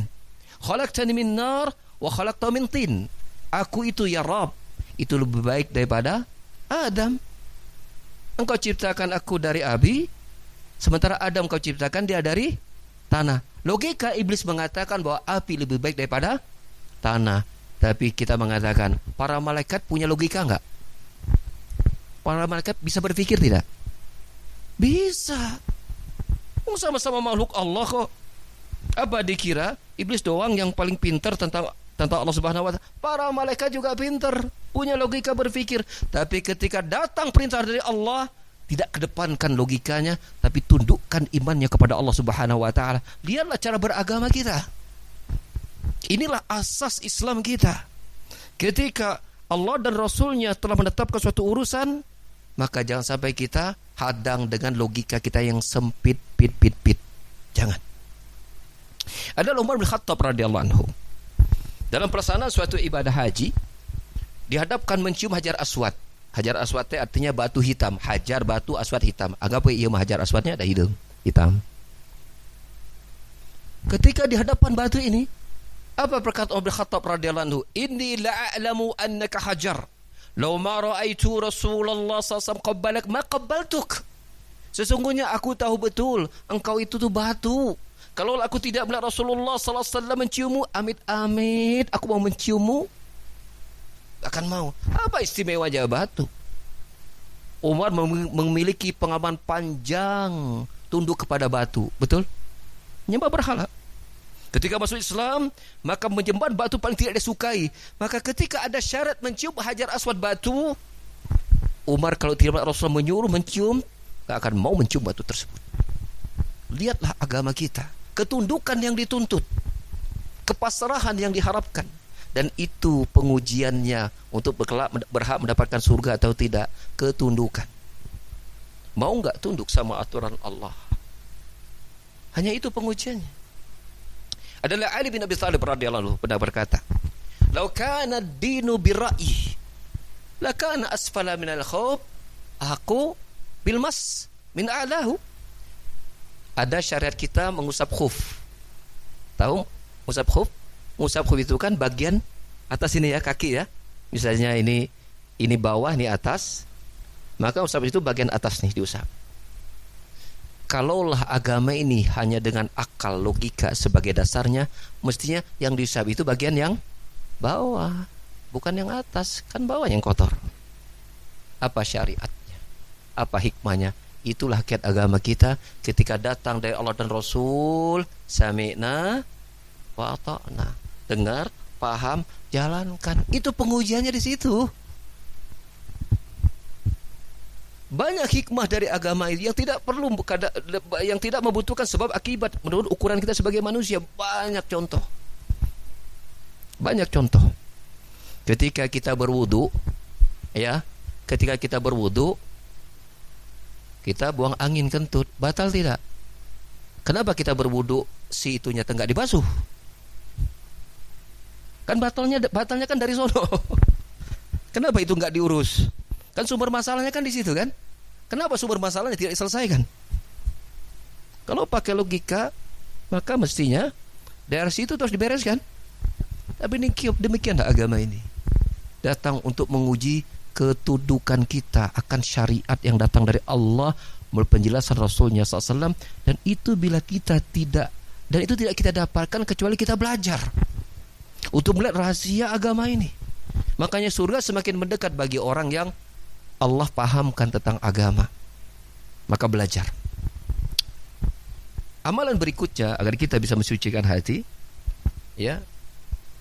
khalaqtani min nar wa khalaqtahu min tin. Aku itu, ya Rabb, itu lebih baik daripada Adam. Engkau ciptakan aku dari api, sementara Adam kau ciptakan dia dari tanah. Logika iblis mengatakan bahwa api lebih baik daripada tanah. Tapi kita mengatakan, para malaikat punya logika enggak? Para malaikat bisa berpikir tidak? Bisa. Sama-sama makhluk Allah kok. Apa dikira iblis doang yang paling pintar tentang Allah Subhanahu wa taala? Para malaikat juga pintar, punya logika berpikir. Tapi ketika datang perintah dari Allah, tidak kedepankan logikanya, tapi tundukkan imannya kepada Allah Subhanahu wa taala. Lihatlah cara beragama kita. Inilah asas Islam kita. Ketika Allah dan Rasulnya telah menetapkan suatu urusan, maka jangan sampai kita hadang dengan logika kita yang sempit, pit. Jangan. Ada Umar bin Khattab radhiyallahu anhu. Dalam pelaksanaan suatu ibadah haji, dihadapkan mencium Hajar Aswad. Hajar Aswad itu artinya batu hitam. Hajar batu aswad hitam. Anggap ia Hajar Aswadnya ada hidung hitam. Ketika di hadapan batu ini, apa perkataan Umar bin Khattab radhiyallahu anhu? Inni la'alamu annaka hajar. Law ma ra'aitu Rasulullah sallallahu alaihi wasallam qabbalak ma qabbaltuk. Sesungguhnya aku tahu betul engkau itu tuh batu. Kalau aku tidak melihat Rasulullah sallallahu alaihi wasallam menciummu, amit-amit aku mau menciummu, akan mau. Apa istimewanya batu? Umar memiliki pengalaman panjang tunduk kepada batu. Betul? Menyembah berhala. Ketika masuk Islam, maka menyembah batu paling tidak disukai. Maka ketika ada syarat mencium Hajar Aswad batu, Umar kalau tidak Rasulullah menyuruh mencium, tak akan mau mencium batu tersebut. Lihatlah agama kita, ketundukan yang dituntut, kepasrahan yang diharapkan. Dan itu pengujiannya untuk berhak mendapatkan surga atau tidak, ketundukan. Mau enggak tunduk sama aturan Allah? Hanya itu pengujiannya. Adalah Ali bin Abi Thalib radhiyallahu anhu pernah berkata, "Lau kana ad-dinu birra'yi, la kana asfala min al-khawf, aku bil mas min a'lahu." Ada syariat kita mengusap khuf. Tahu mengusap khuf? Mengusap khuf itu kan bagian atas ini ya, kaki ya. Misalnya ini bawah, ini atas. Maka usap itu bagian atas nih diusap. Kalaulah agama ini hanya dengan akal, logika sebagai dasarnya, mestinya yang diusap itu bagian yang bawah, bukan yang atas. Kan bawah yang kotor. Apa syariatnya? Apa hikmahnya? Itulah kiat agama kita ketika datang dari Allah dan Rasul. Sami'na wa ata'na. Dengar, paham, jalankan. Itu pengujiannya di situ. Banyak hikmah dari agama ini yang tidak perlu, yang tidak membutuhkan sebab akibat menurut ukuran kita sebagai manusia. Banyak contoh. Banyak contoh. Ketika kita berwudu, ya, ketika kita berwudu, kita buang angin kentut, batal tidak? Kenapa kita berwudu si itunya tenggak dibasuh? Kan batalnya kan dari sono. Kenapa itu enggak diurus? Kan sumber masalahnya kan di situ kan? Kenapa sumber masalahnya tidak diselesaikan? Kalau pakai logika, maka mestinya dari situ terus dibereskan. Tapi demikianlah agama ini. Datang untuk menguji ketundukan kita akan syariat yang datang dari Allah melalui penjelasan Rasulnya SAW. Dan itu bila kita tidak, dan itu tidak kita dapatkan kecuali kita belajar untuk melihat rahasia agama ini. Makanya surga semakin mendekat bagi orang yang Allah pahamkan tentang agama. Maka belajar. Amalan berikutnya agar kita bisa mensucikan hati, ya,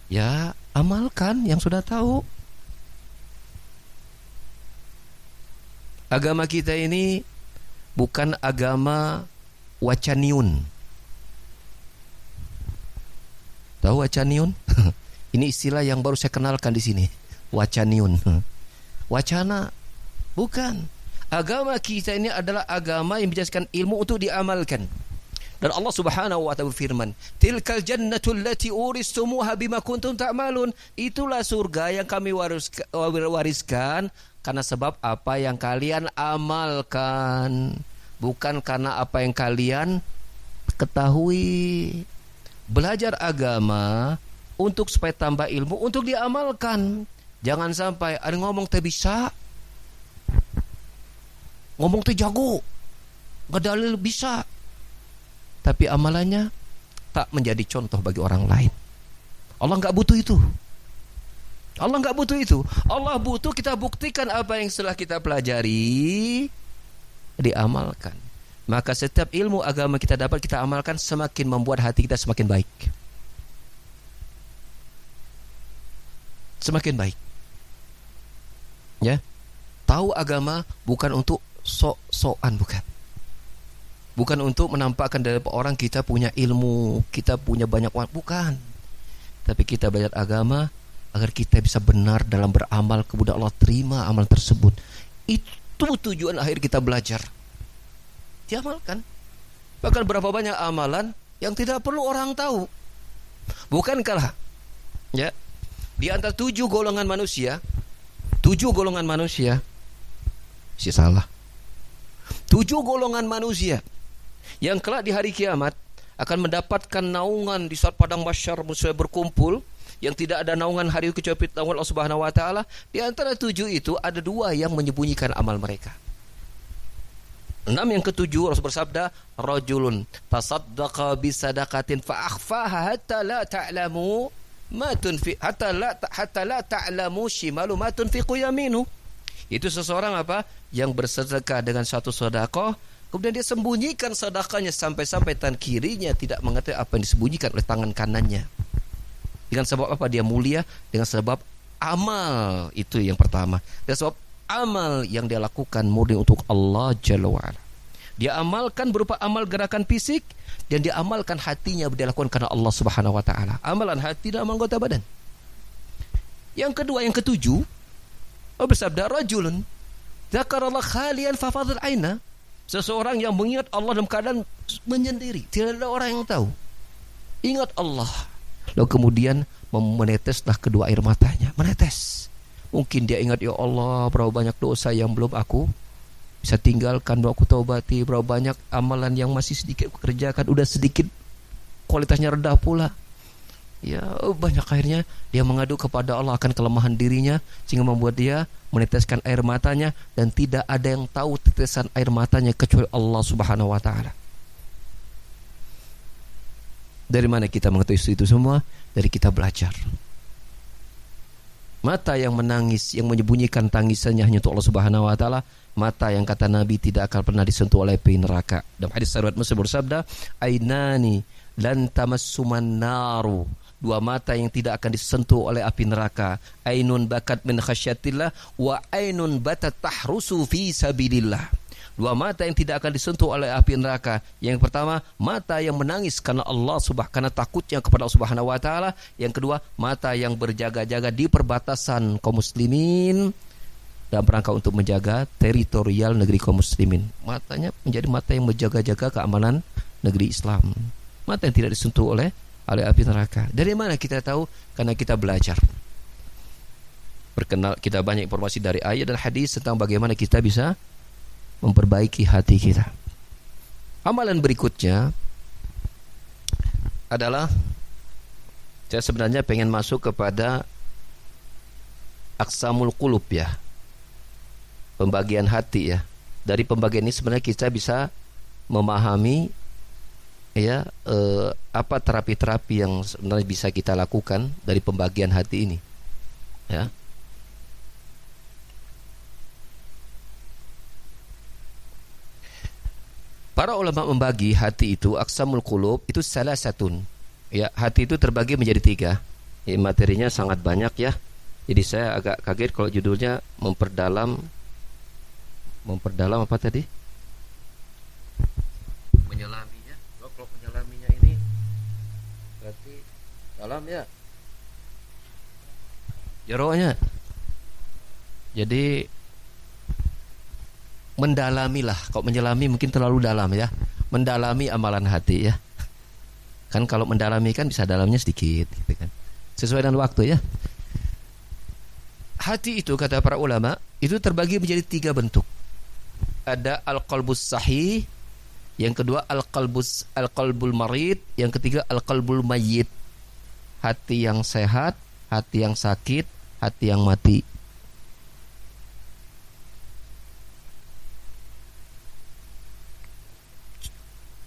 ya amalkan yang sudah tahu. Agama kita ini bukan agama wacaniun. Tahu wacaniun? Ini istilah yang baru saya kenalkan di sini. Wacaniun. Wacana bukan. Agama kita ini adalah agama yang menjelaskan ilmu untuk diamalkan. Dan Allah Subhanahu wa taala berfirman, "Tilkal jannatu allati uristumuha bima kuntum ta'malun." Itulah surga yang kami wariskan karena sebab apa yang kalian amalkan, bukan karena apa yang kalian ketahui. Belajar agama untuk supaya tambah ilmu, untuk diamalkan. Jangan sampai ada ngomong teh bisa, ngomong teh jago, ngedalil bisa, tapi amalannya tak menjadi contoh bagi orang lain. Allah nggak butuh itu. Allah nggak butuh itu. Allah butuh kita buktikan apa yang setelah kita pelajari diamalkan. Maka setiap ilmu agama kita dapat kita amalkan, semakin membuat hati kita semakin baik. Semakin baik. Ya. Tahu agama bukan untuk sok-sokan, bukan. Bukan untuk menampakkan dari orang kita punya ilmu, kita punya banyak uang, bukan. Tapi kita belajar agama agar kita bisa benar dalam beramal, kemudian Allah terima amal tersebut. Itu tujuan akhir kita belajar. Diamalkan. Bahkan berapa banyak amalan yang tidak perlu orang tahu. Bukankah ya, di antara 7 golongan manusia sih salah. 7 golongan manusia yang kelak di hari kiamat akan mendapatkan naungan di saat padang mahsyar musuh berkumpul, yang tidak ada naungan hari kecuali naungan Allah Subhanahu wa taala. Di antara 7 itu ada 2 yang menyembunyikan amal mereka. 6 yang ketujuh Rasul bersabda, rajulun tasaddaqa bisadaqatin fa akhfaha hatta la ta'lamu ma tunfi hatta la ta'lamu shimalu ma tunfiqu yaminu. Itu seseorang apa? Yang bersedekah dengan satu sedekah, kemudian dia sembunyikan sedekahnya sampai-sampai tangan kirinya tidak mengetahui apa yang disembunyikan oleh tangan kanannya. Dengan sebab apa dia mulia? Dengan sebab amal, itu yang pertama. Dengan sebab amal yang dia lakukan murni untuk Allah Jalla wa'ala. Dia amalkan berupa amal gerakan fisik, dan dia amalkan hatinya dia lakukan karena Allah Subhanahu wa taala. Amalan hati dan anggota badan. Yang kedua, yang ketujuh, Allah bersabda, rajulun dzakarallah khalian fa fadhal aina. Seseorang yang mengingat Allah dalam keadaan menyendiri, tidak ada orang yang tahu. Ingat Allah, lalu kemudian meneteslah kedua air matanya, menetes. Mungkin dia ingat, ya Allah, berapa banyak dosa yang belum aku bisa tinggalkan, belum aku taubati, berapa banyak amalan yang masih sedikit aku kerjakan, udah sedikit kualitasnya rendah pula. Ya, banyak akhirnya dia mengadu kepada Allah akan kelemahan dirinya, sehingga membuat dia meneteskan air matanya, dan tidak ada yang tahu tetesan air matanya kecuali Allah Subhanahu wa taala. Dari mana kita mengetahui itu semua? Dari kita belajar. Mata yang menangis, yang menyembunyikan tangisannya hanya untuk Allah Subhanahu wa taala, mata yang kata Nabi tidak akan pernah disentuh oleh api neraka. Dalam hadis riwayat Muslim bersabda, ainani lan tamassuman naru. 2 mata yang tidak akan disentuh oleh api neraka. Ainun bakat min khasyatillah wa ainun batat tahrusu fi sabilillah. 2 mata yang tidak akan disentuh oleh api neraka. Yang pertama, mata yang menangis karena Allah karena takutnya kepada Allah Subhanahu wa taala. Yang kedua, mata yang berjaga-jaga di perbatasan kaum muslimin dalam rangka untuk menjaga teritorial negeri kaum muslimin. Matanya menjadi mata yang menjaga-jaga keamanan negeri Islam. Mata yang tidak disentuh oleh api neraka. Dari mana kita tahu? Karena kita belajar. Kita banyak informasi dari ayat dan hadis tentang bagaimana kita bisa memperbaiki hati kita. Amalan berikutnya adalah, saya sebenarnya pengen masuk kepada aqsamul qulub ya, pembagian hati ya. Dari pembagian ini sebenarnya kita bisa memahami ya apa terapi-terapi yang sebenarnya bisa kita lakukan dari pembagian hati ini ya. Para ulama membagi hati itu aqsamul qulub itu salah satun. Ya, hati itu terbagi menjadi 3. Ya, materinya sangat banyak ya. Jadi saya agak kaget kalau judulnya memperdalam apa tadi? Menyelaminya. Kalau menyelaminya ini berarti dalam ya. Jeronya. Jadi mendalamilah. Kalau menyelami mungkin terlalu dalam ya. Mendalami amalan hati ya. Kan kalau mendalami kan bisa dalamnya sedikit gitu kan. Sesuai dengan waktu ya. Hati itu kata para ulama itu terbagi menjadi 3 bentuk. Ada al-qalbus sahih, yang kedua al-qalbul marid, yang ketiga al-qalbul mayyit. Hati yang sehat, hati yang sakit, hati yang mati.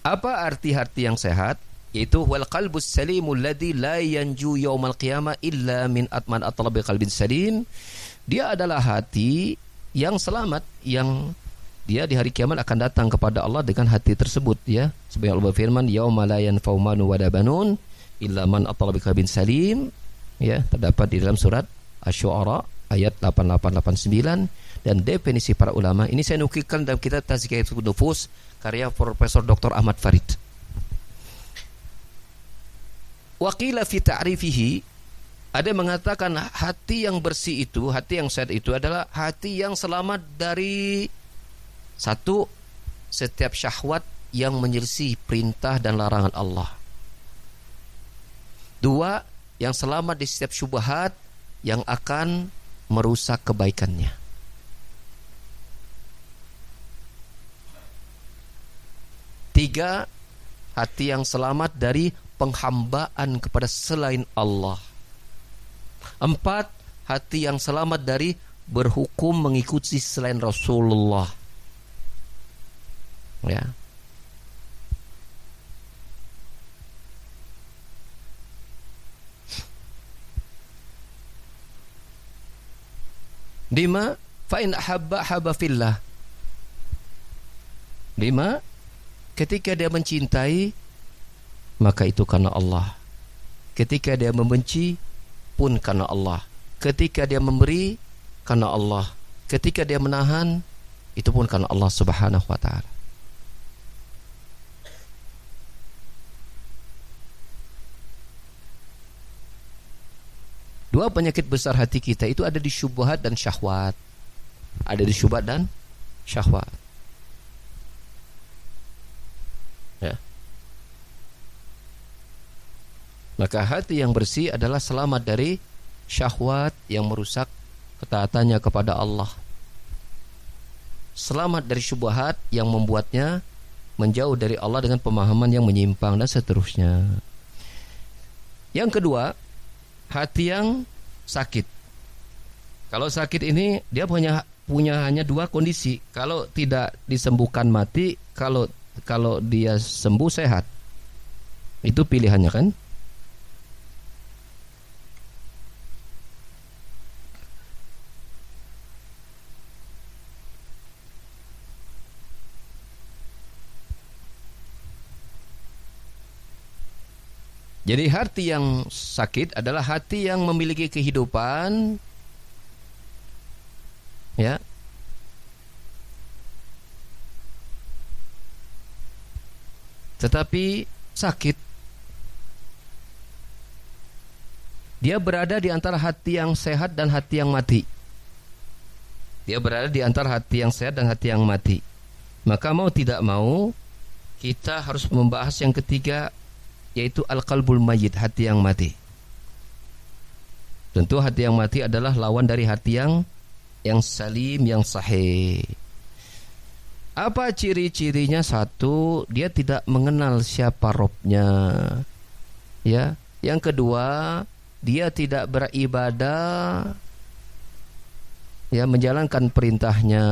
Apa arti hati yang sehat? Yaitu wal qalbus salimul ladzi la yanju yaumal qiyamah illa min atman atlabi qalbin salim. Dia adalah hati yang selamat, yang dia di hari kiamat akan datang kepada Allah dengan hati tersebut ya. Sebagaimana Allah berfirman, yauma la yanfa'u malun wala banun illa man atlabi qalbin salim. Ya, terdapat di dalam surat Asy-Syu'ara ayat 8889. Dan definisi para ulama ini saya nukilkan dalam kitab Tazkiyatun Nufus karya Profesor Dr. Ahmad Farid. Waqila fi ta'rifihi, ada yang mengatakan hati yang bersih itu, hati yang sehat itu adalah hati yang selamat dari 1, setiap syahwat yang menyelisih perintah dan larangan Allah. 2, yang selamat di setiap syubhat yang akan merusak kebaikannya. 3, hati yang selamat dari penghambaan kepada selain Allah. 4, hati yang selamat dari berhukum mengikuti selain Rasulullah. Ya. 5, fa in ahabba habba fillah. 5, ketika dia mencintai maka itu karena Allah. Ketika dia membenci pun karena Allah. Ketika dia memberi karena Allah. Ketika dia menahan itu pun karena Allah Subhanahu wa taala. Dua penyakit besar hati kita itu ada di syubhat dan syahwat. Ada di syubhat dan syahwat. Ya. Maka hati yang bersih adalah selamat dari syahwat yang merusak ketaatannya kepada Allah. Selamat dari syubhat yang membuatnya menjauh dari Allah dengan pemahaman yang menyimpang dan seterusnya. Yang kedua, hati yang sakit. Kalau sakit ini dia punya hanya 2 kondisi. Kalau tidak disembuhkan mati, kalau dia sembuh sehat. Itu pilihannya kan? Jadi hati yang sakit adalah hati yang memiliki kehidupan, ya, tetapi sakit. Dia berada di antara hati yang sehat dan hati yang mati. Dia berada di antara hati yang sehat dan hati yang mati. Maka mau tidak mau kita harus membahas yang ketiga, yaitu al-qalbul mayyit, hati yang mati. Tentu hati yang mati adalah lawan dari hati yang salim, yang sahih. Apa ciri-cirinya? 1, dia tidak mengenal siapa Robnya. Ya. Yang kedua, dia tidak beribadah, ya, menjalankan perintahnya.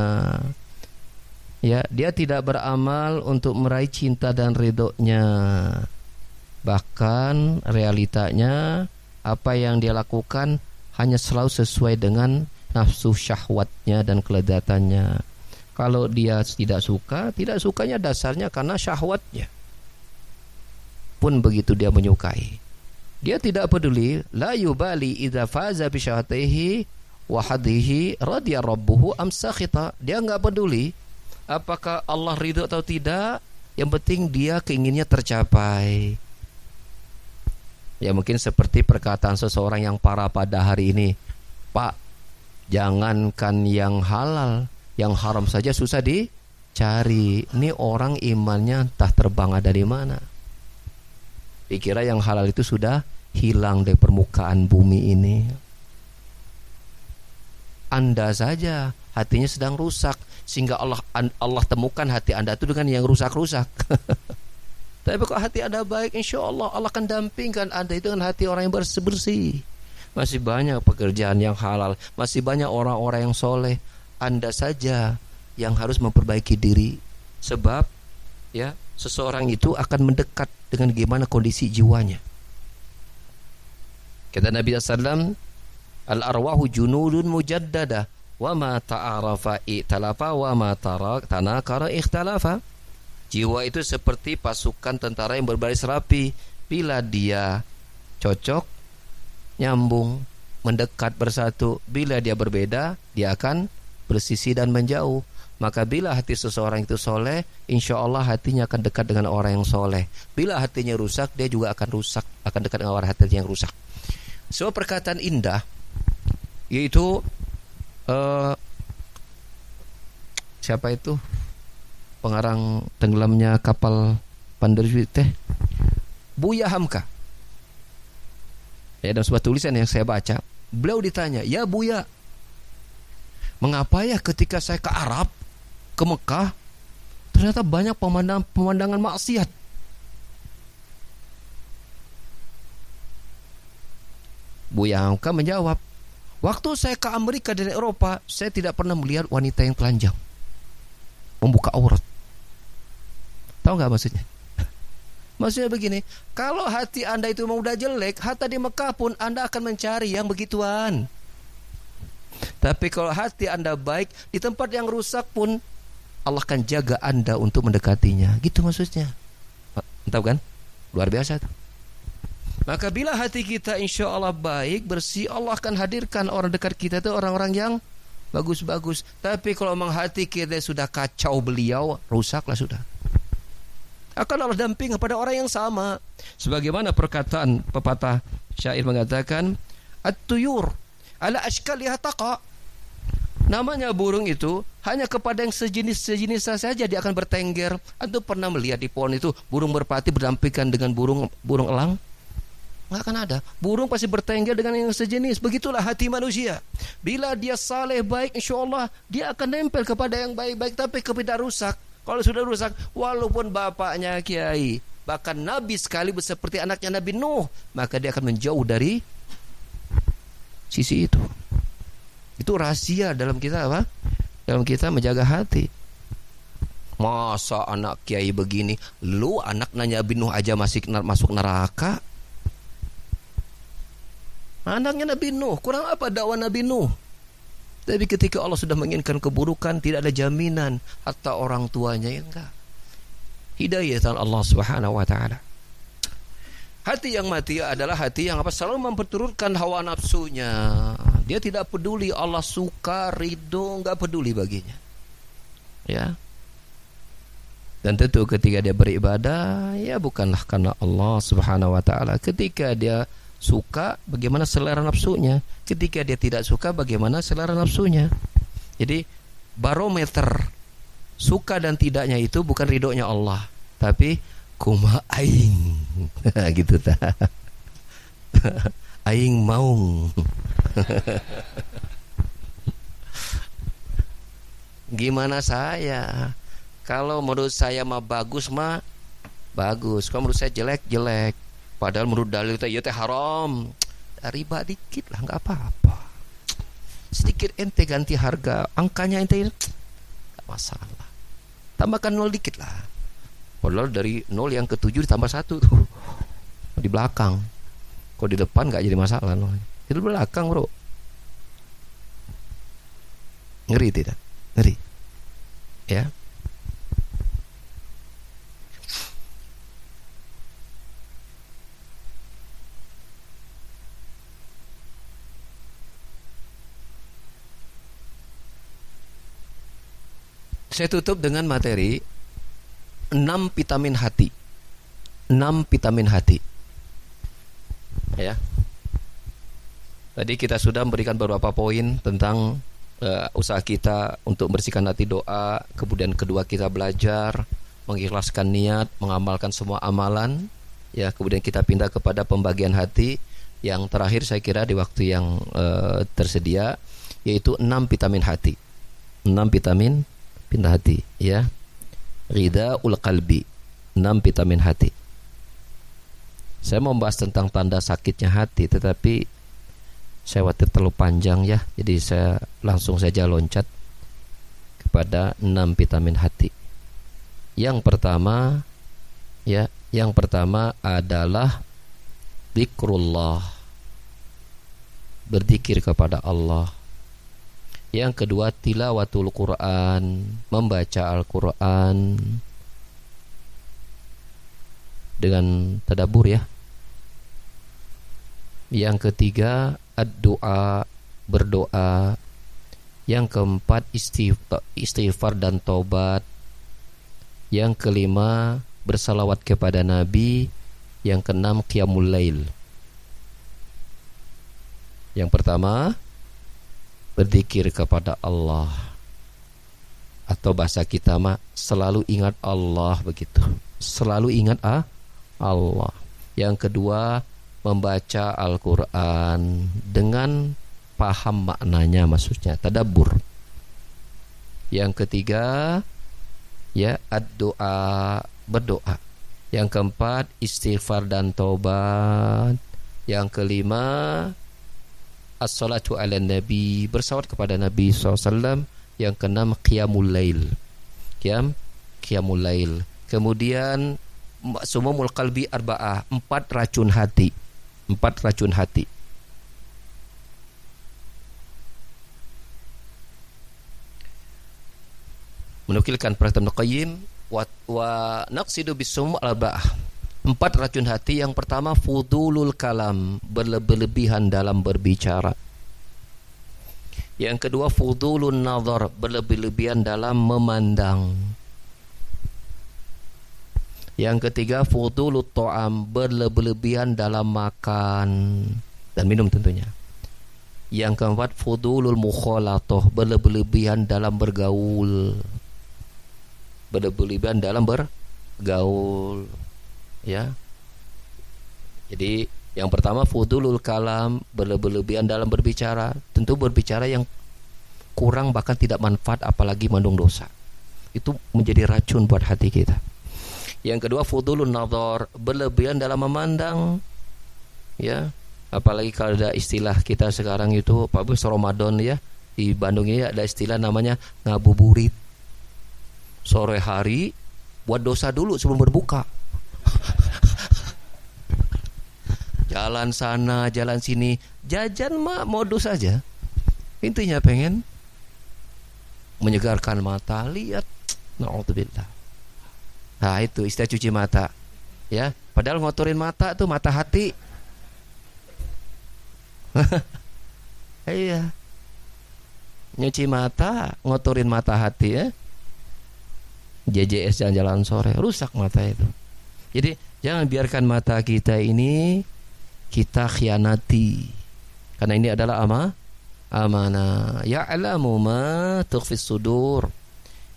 Ya, dia tidak beramal untuk meraih cinta dan ridhonya. Bahkan realitanya apa yang dia lakukan hanya selalu sesuai dengan nafsu syahwatnya dan kelezatannya. Kalau dia tidak suka, tidak sukanya dasarnya karena syahwatnya. Pun begitu dia menyukai, dia tidak peduli. La yubali idza faza bi syahwatihi wa hadihi radiya rabbuhu am sakhita. Dia enggak peduli apakah Allah ridho atau tidak, yang penting dia keinginannya tercapai. Ya mungkin seperti perkataan seseorang yang parah pada hari ini, Pak, jangankan yang halal, yang haram saja susah dicari. Ini orang imannya entah terbang dari mana. Dikira yang halal itu sudah hilang dari permukaan bumi ini. Anda saja hatinya sedang rusak, sehingga Allah temukan hati Anda itu dengan yang rusak-rusak. Tapi kalau hati Anda baik, insya Allah Allah akan dampingkan Anda itu dengan hati orang yang bersih-bersih. Masih banyak pekerjaan yang halal, masih banyak orang-orang yang soleh. Anda saja yang harus memperbaiki diri. Sebab ya, seseorang itu akan mendekat dengan gimana kondisi jiwanya. Kata Nabi SAW, al-arwahu junudun mujaddada wa ma ta'arafa i'talafa wa ma tanakara ikhtalafa. Jiwa itu seperti pasukan tentara yang berbaris rapi. Bila dia cocok, nyambung, mendekat, bersatu. Bila dia berbeda, dia akan bersisi dan menjauh. Maka bila hati seseorang itu soleh, insya Allah hatinya akan dekat dengan orang yang soleh. Bila hatinya rusak, dia juga akan rusak, akan dekat dengan orang hatinya yang rusak. So perkataan indah, yaitu siapa itu pengarang tenggelamnya kapal Panderjit teh, Buya Hamka. Ya, dalam sebuah tulisan yang saya baca, beliau ditanya, ya Buya, mengapa ya ketika saya ke Arab, ke Mekah, ternyata banyak pemandangan maksiat? Buya Hamka menjawab, waktu saya ke Amerika dan Eropa, saya tidak pernah melihat wanita yang telanjang membuka aurat. Tahu nggak maksudnya? Maksudnya begini, kalau hati Anda itu mau udah jelek, hatta di Mekah pun Anda akan mencari yang begituan. Tapi kalau hati Anda baik, di tempat yang rusak pun Allah akan jaga Anda untuk mendekatinya. Gitu maksudnya. Tahu kan? Luar biasa tuh. Maka bila hati kita insya Allah baik, bersih, Allah akan hadirkan orang dekat kita itu orang-orang yang bagus-bagus. Tapi kalau memang hati kita sudah kacau beliau, rusaklah sudah. Akan Allah damping kepada orang yang sama. Sebagaimana perkataan pepatah syair mengatakan, at-tuyur ala ashkaliha taqa. Namanya burung itu hanya kepada yang sejenis saja dia akan bertengger. Anda pernah melihat di pohon itu burung merpati berdampingan dengan burung elang? Nggak akan ada. Burung pasti bertengger dengan yang sejenis. Begitulah hati manusia. Bila dia saleh baik, insya Allah dia akan nempel kepada yang baik-baik. Tapi kepada rusak, kalau sudah rusak, walaupun bapaknya kiai, bahkan Nabi sekali seperti anaknya Nabi Nuh, maka dia akan menjauh dari sisi itu. Itu rahasia dalam kita apa? Dalam kita menjaga hati. Masa anak kiai begini, lu anak Nabi Nuh aja masih masuk neraka? Anaknya Nabi Nuh, kurang apa dakwah Nabi Nuh? Tapi ketika Allah sudah menginginkan keburukan, tidak ada jaminan hatta orang tuanya, ya enggak. Hidayah Allah Subhanahu wa taala. Hati yang mati adalah hati yang selalu memperturutkan hawa nafsunya. Dia tidak peduli Allah suka, ridho, enggak peduli baginya. Ya. Dan tentu ketika dia beribadah, ya bukanlah karena Allah Subhanahu wa taala. Ketika dia suka, bagaimana selera nafsunya. Ketika dia tidak suka, bagaimana selera nafsunya. Jadi barometer suka dan tidaknya itu bukan ridhonya Allah, tapi kuma aing. Gitu ta. Aing mau. Gimana saya? Kalau menurut saya mah bagus mah bagus. Kalau menurut saya jelek jelek. Padahal menurut dalil itu ya teh haram. Riba dikit lah, nggak apa-apa. Sedikit ente ganti harga, angkanya ente nggak masalah. Tambahkan 0 dikit lah. Padahal dari 0 yang ke-7 ditambah 1 tuh di belakang. Kalau di depan nggak jadi masalah. Di belakang bro. Ngeri tidak? Ngeri. Ya. Saya tutup dengan materi 6 vitamin hati. 6 vitamin hati. Ya. Tadi kita sudah memberikan beberapa poin tentang usaha kita untuk bersihkan hati, doa. Kemudian kedua, kita belajar mengikhlaskan niat, mengamalkan semua amalan. Ya, kemudian kita pindah kepada pembagian hati. Yang terakhir saya kira di waktu yang tersedia, yaitu 6 vitamin hati. 6 vitamin hati, ya. Ridhaul qalbi, 6 vitamin hati. Saya mau membahas tentang tanda sakitnya hati, tetapi saya khawatir terlalu panjang ya. Jadi saya langsung saja loncat kepada 6 vitamin hati. Yang pertama, ya, yang pertama adalah zikrullah. Berzikir kepada Allah. Yang kedua, tilawatul Quran, membaca Al-Quran dengan tadabbur ya. Yang ketiga, ad-doa, berdoa. Yang keempat, istighfar dan taubat. Yang kelima, bersalawat kepada Nabi. Yang keenam, qiyamul lail. Yang pertama, berzikir kepada Allah, atau bahasa kita mah selalu ingat Allah, begitu. Selalu ingat Allah. Yang kedua, membaca Al-Quran dengan paham maknanya, maksudnya tadabbur. Yang ketiga, ya, ad-doa, berdoa. Yang keempat, istighfar dan taubat. Yang kelima, as-salatu ala nabi, bersalawat kepada Nabi SAW. Yang keenam, qiyamul lail. Qiyamul lail. Kemudian sumumul qalbi arba'ah, 4 racun hati. 4 racun hati. Menukilkan Ibnu Qayyim, wa naqsidu bisum arba'ah, 4 racun hati. Yang pertama, fudulul kalam, berlebihan dalam berbicara. Yang kedua, fudulun nazar, berlebihan dalam memandang. Yang ketiga, fudulut ta'am, berlebihan dalam makan dan minum tentunya. Yang keempat, fudulul mukhalatah, berlebihan dalam bergaul. Berlebihan dalam bergaul, ya. Jadi yang pertama, fudulul kalam, berlebihan dalam berbicara. Tentu berbicara yang kurang bahkan tidak manfaat, apalagi mengandung dosa. Itu menjadi racun buat hati kita. Yang kedua, fudulun nazar, berlebihan dalam memandang, ya. Apalagi kalau ada istilah kita sekarang itu, Pak Bos, Ramadan ya, di Bandung ini ada istilah namanya ngabuburit. Sore hari buat dosa dulu sebelum berbuka. Jalan sana, jalan sini, jajan mah modus saja. Intinya pengen menyegarkan mata, lihat. Na'udzubillah. Nah, itu istilah cuci mata, ya. Padahal ngotorin mata tuh mata hati. Iya. Nyuci mata, ngotorin mata hati, ya. JJS jalan-jalan sore, rusak mata itu. Jadi jangan biarkan mata kita ini kita khianati, karena ini adalah amanah. Ya'lamu ma tukhfis sudur.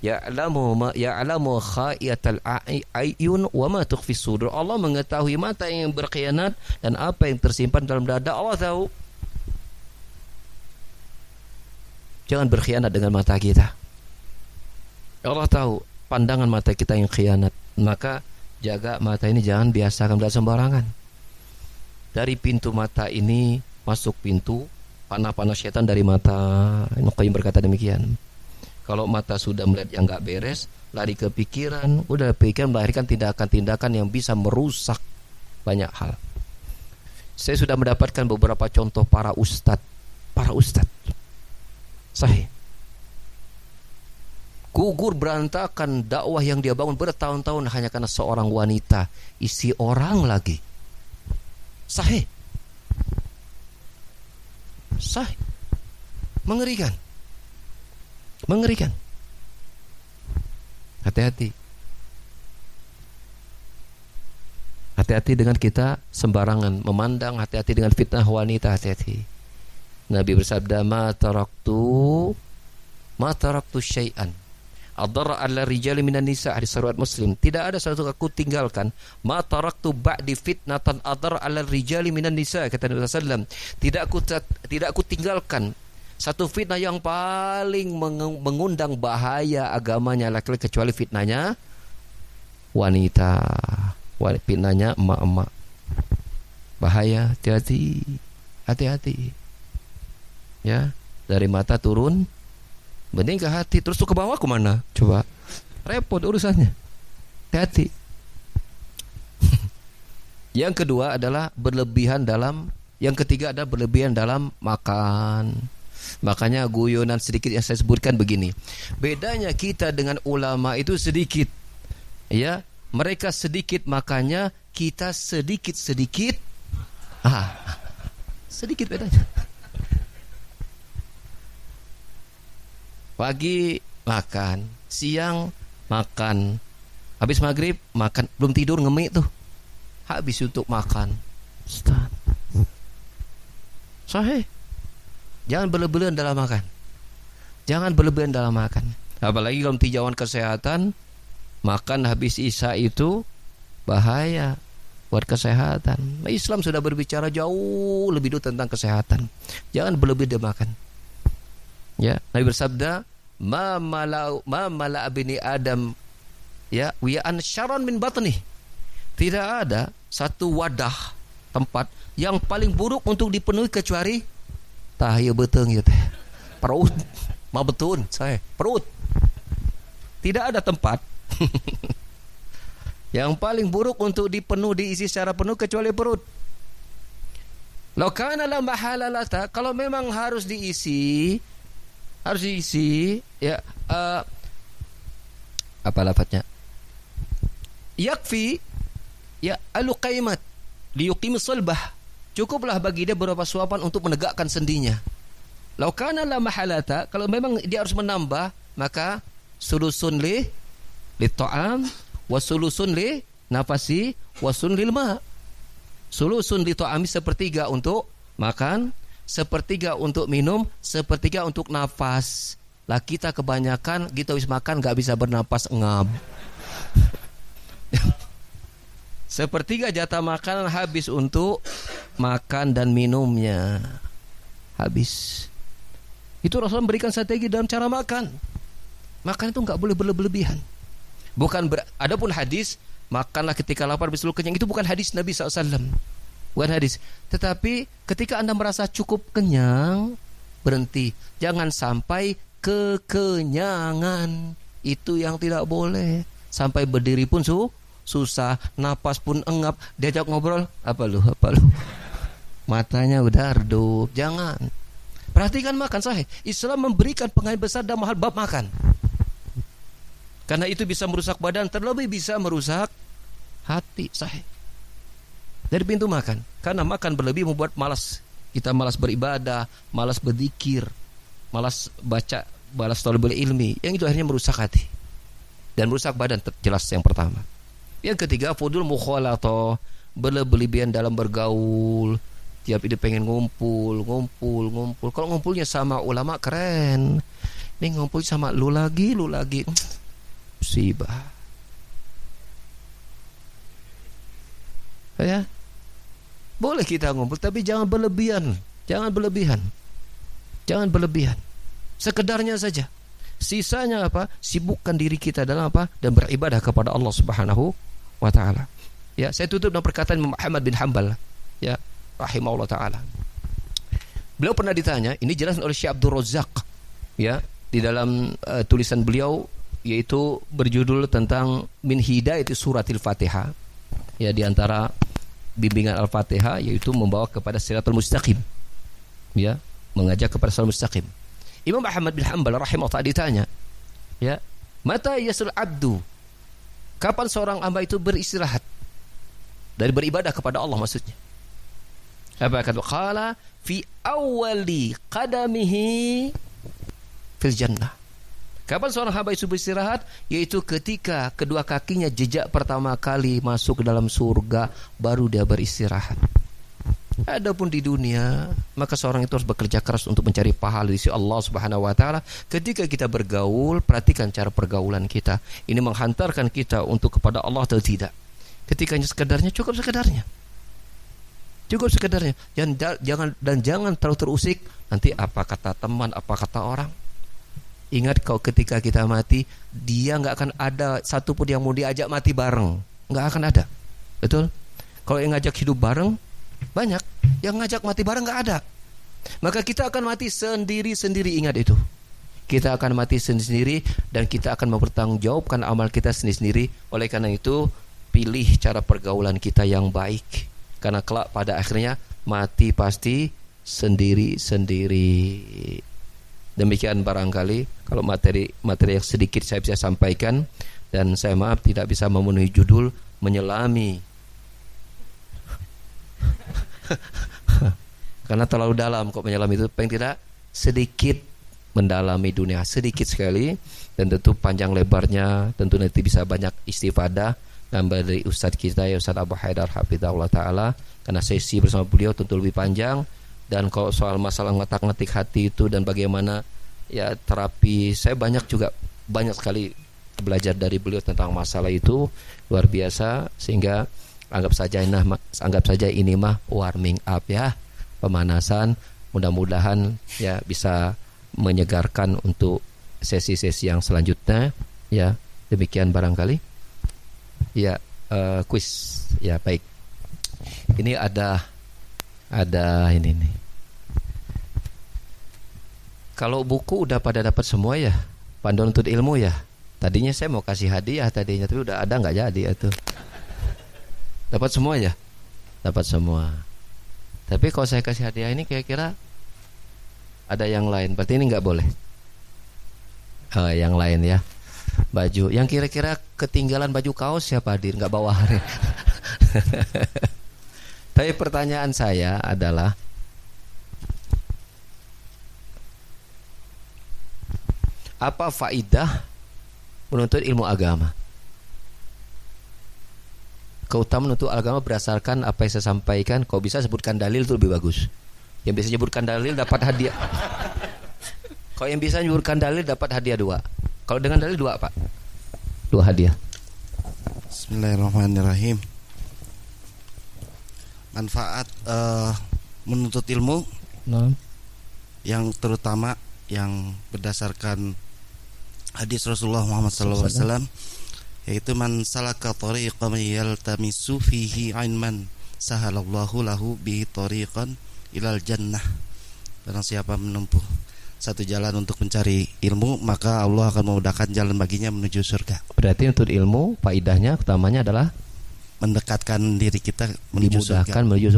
Ya'lamu kha'iyatal a'yun wa ma tukhfis sudur. Allah mengetahui mata yang berkhianat dan apa yang tersimpan dalam dada. Allah tahu. Jangan berkhianat dengan mata kita. Allah tahu pandangan mata kita yang khianat. Maka jaga mata ini, jangan biasakan melihat sembarangan. Dari pintu mata ini masuk pintu panah-panah syaitan dari mata. Ibnu Qayyim berkata demikian. Kalau mata sudah melihat yang enggak beres, lari ke pikiran, udah pikiran melahirkan tindakan-tindakan yang bisa merusak banyak hal. Saya sudah mendapatkan beberapa contoh para ustadz sahih. Gugur berantakan dakwah yang dia bangun bertahun-tahun hanya karena seorang wanita, isi orang lagi. Sahih. Sahih. Mengerikan. Mengerikan. Hati-hati. Hati-hati dengan kita sembarangan memandang, hati-hati dengan fitnah wanita, hati-hati. Nabi bersabda, ma taraktu syai'an adara 'ala rijali minan nisa, hadis riwayat Muslim. Tidak ada satu aku tinggalkan, ma taraktu ba'di fitnatan adara 'ala rijali minan nisa, kata Nabi sallallahu alaihi wasallam. Tidak aku tinggalkan satu fitnah yang paling mengundang bahaya agamanya laki-laki kecuali fitnahnya wanita. Fitnahnya emak-emak. Bahaya, hati-hati. Hati-hati. Ya, dari mata turun bening ke hati, terus tuh ke bawah kemana? Coba, repot urusannya. Hati-hati. Yang kedua adalah berlebihan dalam, yang ketiga adalah berlebihan dalam makan. Makanya guyonan sedikit yang saya sebutkan begini. Bedanya kita dengan ulama itu sedikit. Ya, mereka sedikit makanya, kita sedikit-sedikit. Sedikit bedanya. Pagi makan, siang makan, habis maghrib makan, belum tidur ngemik tuh, habis untuk makan. Sahih. Jangan berlebihan dalam makan. Jangan berlebihan dalam makan. Apalagi kalau tinjauan kesehatan, makan habis isya itu bahaya buat kesehatan. Islam sudah berbicara jauh lebih dulu tentang kesehatan. Jangan berlebihan dalam makan. Ya, Nabi bersabda, ma mala bini Adam ya wi'an syarran min batni. Tidak ada satu wadah tempat yang paling buruk untuk dipenuhi kecuali tahya beteng ya teh. Perut. Ma betun saya, perut. Tidak ada tempat yang paling buruk untuk diisi secara penuh kecuali perut. Law kana la mahalalata, kalau memang harus diisi ya, apa lafadznya, yakfi ya aluqaimat liyuqim sulbah, cukuplah bagi dia beberapa suapan untuk menegakkan sendinya. Law kana la mahalata, kalau memang dia harus menambah, maka sulusun li ta'am wa sulusun li nafasi wa sulusun lil ma. Sulusun li ta'ami, sepertiga untuk makan, sepertiga untuk minum, sepertiga untuk nafas. Lah kita kebanyakan kita habis makan gak bisa bernapas, ngap. Sepertiga jatah makanan habis untuk makan dan minumnya. Habis. Itu Rasulullah memberikan strategi dalam cara makan. Makan itu gak boleh berlebihan. Adapun hadis makanlah ketika lapar habis kenyang, itu bukan hadis Nabi SAW. Bukan hadis. Tetapi ketika Anda merasa cukup kenyang, berhenti. Jangan sampai kekenyangan. Itu yang tidak boleh. Sampai berdiri pun susah, napas pun engap, diajak ngobrol, apa lu? Matanya udah redup. Jangan. Perhatikan makan sahih. Islam memberikan pengaruh besar dalam hal bab makan. Karena itu bisa merusak badan, terlebih bisa merusak hati. Sahih. Dari pintu makan. Karena makan berlebih membuat malas. Kita malas beribadah, malas berzikir, malas baca, malas thalabul ilmi. Yang itu akhirnya merusak hati dan merusak badan, jelas yang pertama. Yang ketiga, fudul mukhalatah, berlebihan dalam bergaul. Tiap itu pengen ngumpul. Kalau ngumpulnya sama ulama keren. Ini ngumpul sama lu lagi. Musibah. Ya. Boleh kita ngumpul, tapi jangan berlebihan. Jangan berlebihan. Sekedarnya saja. Sisanya apa? Sibukkan diri kita dalam apa? Dan beribadah kepada Allah Subhanahu wa taala. Ya, saya tutup dengan perkataan Imam Ahmad bin Hanbal, ya, rahimahullah taala. Beliau pernah ditanya, ini jelas oleh Syekh Abdul Razak, ya, di dalam tulisan beliau, yaitu berjudul tentang min hidayati suratil Fatihah. Ya, di antara bimbingan Al-Fatihah yaitu membawa kepada siratal mustaqim. Ya, mengajak kepada siratal mustaqim. Imam Ahmad bin Hanbal rahimahullah ditanya, ya, Mata yasul abdu, kapan seorang hamba itu beristirahat dari beribadah kepada Allah maksudnya. Apa kata? Qala fi awwali qadamihi fil jannah. Kapan seorang hamba itu beristirahat? Yaitu ketika kedua kakinya jejak pertama kali masuk ke dalam surga, baru dia beristirahat. Adapun di dunia, maka seorang itu harus bekerja keras untuk mencari pahala di sisi Allah Subhanahu wa taala. Ketika kita bergaul, perhatikan cara pergaulan kita. Ini menghantarkan kita untuk kepada Allah atau tidak. Ketika sekedarnya, cukup sekedarnya. Cukup sekedarnya. Jangan terlalu terusik. Nanti apa kata teman, apa kata orang. Ingat kalau ketika kita mati, dia nggak akan ada satupun yang mau diajak mati bareng. Nggak akan ada. Betul? Kalau yang ngajak hidup bareng, banyak. Yang ngajak mati bareng nggak ada. Maka kita akan mati sendiri-sendiri. Ingat itu. Kita akan mati sendiri dan kita akan mempertanggungjawabkan amal kita sendiri-sendiri. Oleh karena itu, pilih cara pergaulan kita yang baik. Karena kelak pada akhirnya mati pasti sendiri-sendiri. Demikian barangkali kalau materi yang sedikit saya bisa sampaikan, dan saya maaf tidak bisa memenuhi judul menyelami karena terlalu dalam kok menyelam itu. Pengen tidak sedikit mendalami dunia, sedikit sekali, dan tentu panjang lebarnya tentu nanti bisa banyak istifadah nambah dari Ustadz kita ya, Ustadz Abu Haidar Hafizahullah Ta'ala, karena sesi bersama beliau tentu lebih panjang. Dan kalau soal masalah ngetak-ngetik hati itu dan bagaimana ya terapi, saya banyak sekali belajar dari beliau tentang masalah itu, luar biasa. Sehingga anggap saja ini mah warming up ya, pemanasan. Mudah-mudahan ya bisa menyegarkan untuk sesi-sesi yang selanjutnya ya. Demikian barangkali ya. Kuis ya, baik. Ini ada ini nih. Kalau buku udah pada dapat semua ya, panduan untuk ilmu ya. Tadinya saya mau kasih hadiah tadinya, tapi udah ada nggak jadi itu. Dapat semua ya? Dapat semua. Tapi kalau saya kasih hadiah ini kira-kira ada yang lain, berarti ini nggak boleh. Yang lain ya. Baju. Yang kira-kira ketinggalan baju kaos siapa hadir? Nggak bawa hari. Tapi pertanyaan saya adalah, apa faidah menuntut ilmu agama? Keutamaan menuntut agama berdasarkan apa yang saya sampaikan. Kalau bisa sebutkan dalil itu lebih bagus. Yang bisa sebutkan dalil dapat hadiah. Kalau yang bisa menyebutkan dalil dapat hadiah 2. Kalau dengan dalil 2 Pak, 2 hadiah. Bismillahirrahmanirrahim. Manfaat menuntut ilmu yang terutama yang berdasarkan hadis Rasulullah Muhammad SAW, yaitu man salaka tariqan yaltamisu fihi ilman sahalallahu lahu bihi tariqan ilal jannah. Barang siapa menempuh satu jalan untuk mencari ilmu, maka Allah akan memudahkan jalan baginya menuju surga. Berarti untuk ilmu faidahnya utamanya adalah mendekatkan diri kita menuju dimudahkan surga. Menuju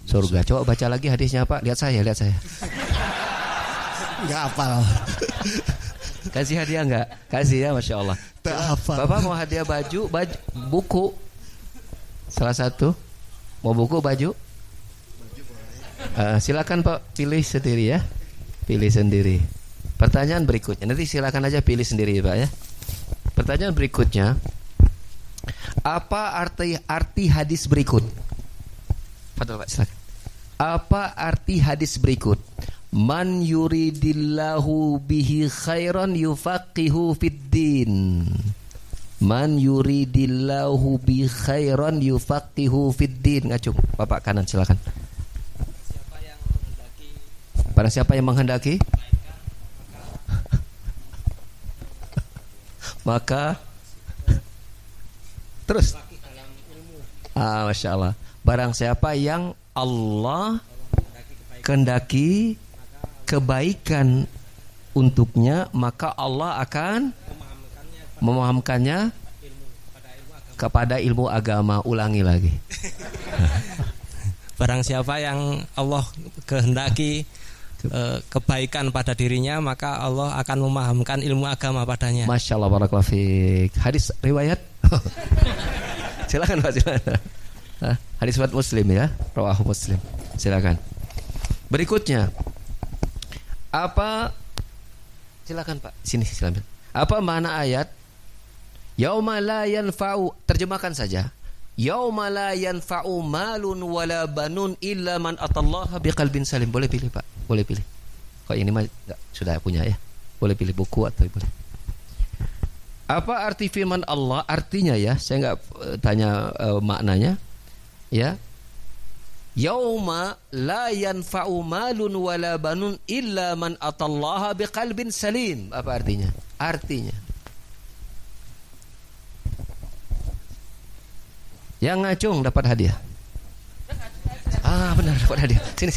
surga. Coba baca lagi hadisnya Pak. Lihat saya. Enggak hafal. Kasih hadiah enggak? Kasih ya, Masya Allah. Tak hafal. Bapak mau hadiah baju, buku. Salah satu. Mau buku, baju? Silakan Pak, pilih sendiri ya. Pilih sendiri. Pertanyaan berikutnya. Nanti silakan aja pilih sendiri Pak ya. Pertanyaan berikutnya. Apa arti hadis berikut? Fadhil Pak, silakan. Apa arti hadis berikut? Man yuridillahu bihi khairan yufaqihu fiddin. Man yuridillahu bihi khairan yufaqihu fiddin. Ngacung. Bapak kanan silakan. Barang siapa yang menghendaki maka terus Masya Allah. Barang siapa yang Allah kehendaki kebaikan untuknya, maka Allah akan memahamkannya kepada ilmu agama. Ulangi lagi. Barang siapa yang Allah kehendaki kebaikan pada dirinya, maka Allah akan memahamkan ilmu agama padanya. Masya Allah, barakallahu fiik. Hadis riwayat? Silakan Pak, silakan. Hadis riwayat Muslim ya, rawahu Muslim. Silakan. Berikutnya, apa? Silakan Pak, sini silakan. Apa makna ayat? Yauma la yanfa'u, terjemahkan saja. Yauma la yanfa'u malun wala banun illa man atallaha biqalbin salim. Boleh pilih Pak, boleh pilih. Kok ini mah sudah punya ya. Boleh pilih buku atau boleh. Apa arti firman Allah? Artinya ya, saya enggak tanya maknanya. Ya. Yauma la yanfa'u malun wala banun illa man atallaha biqalbin salim. Apa artinya? Artinya yang ngacung dapat hadiah. Benar, dapat hadiah. Sini.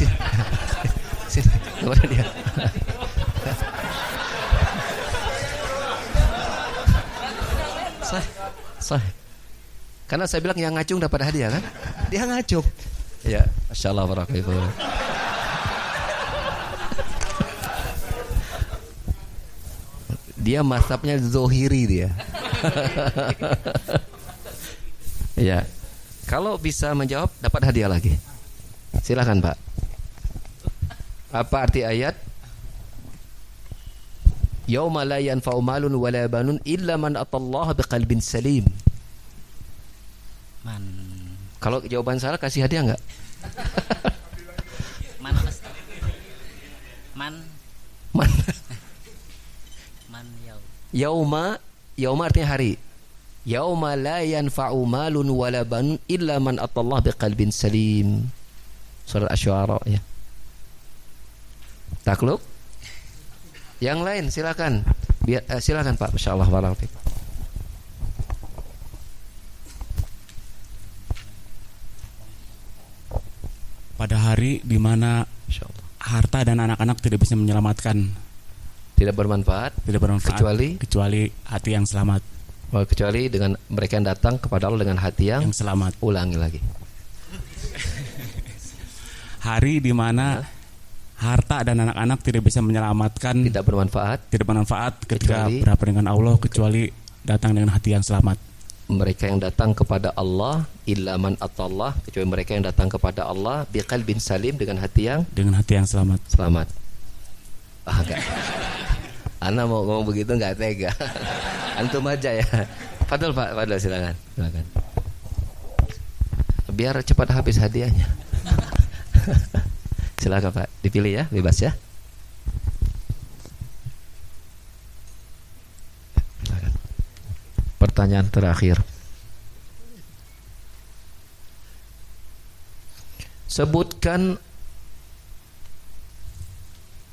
Sini, dapat hadiah. Sah. Karena saya bilang yang ngacung dapat hadiah kan? Dia ngacung. Ya, Masya Allah, barakallahu. Dia mazhabnya zohiri dia. Ya, kalau bisa menjawab dapat hadiah lagi. Silakan Pak. Apa arti ayat? Yauma la yanfa'u malun wala banun illa man atallaha biqalbin salim. Kalau jawaban salah kasih hadiah enggak? Yauma artinya hari. Yauma la yanfa'u malun wala banun illa man atallaha biqalbin salim. Surah Asy-Syu'ara ya. Takluk? Yang lain silakan. Silakan Pak. Masyaallah, barakallahu. Pada hari di mana harta dan anak-anak tidak bisa menyelamatkan, tidak bermanfaat kecuali hati yang selamat. Kecuali dengan mereka yang datang kepada Allah dengan hati yang selamat. Ulangi lagi. Hari di mana harta dan anak-anak tidak bisa menyelamatkan, tidak bermanfaat ketika berhadapan dengan Allah kecuali datang dengan hati yang selamat. Mereka yang datang kepada Allah illa man atallah, kecuali mereka yang datang kepada Allah biqalbin salim, dengan hati yang selamat. Enggak. Ana mau ngomong begitu enggak tega. Antum aja ya. Fadil Pak, silakan. Biar cepat habis hadiahnya. Silakan Pak, dipilih ya, bebas ya. Silakan. Pertanyaan terakhir. Sebutkan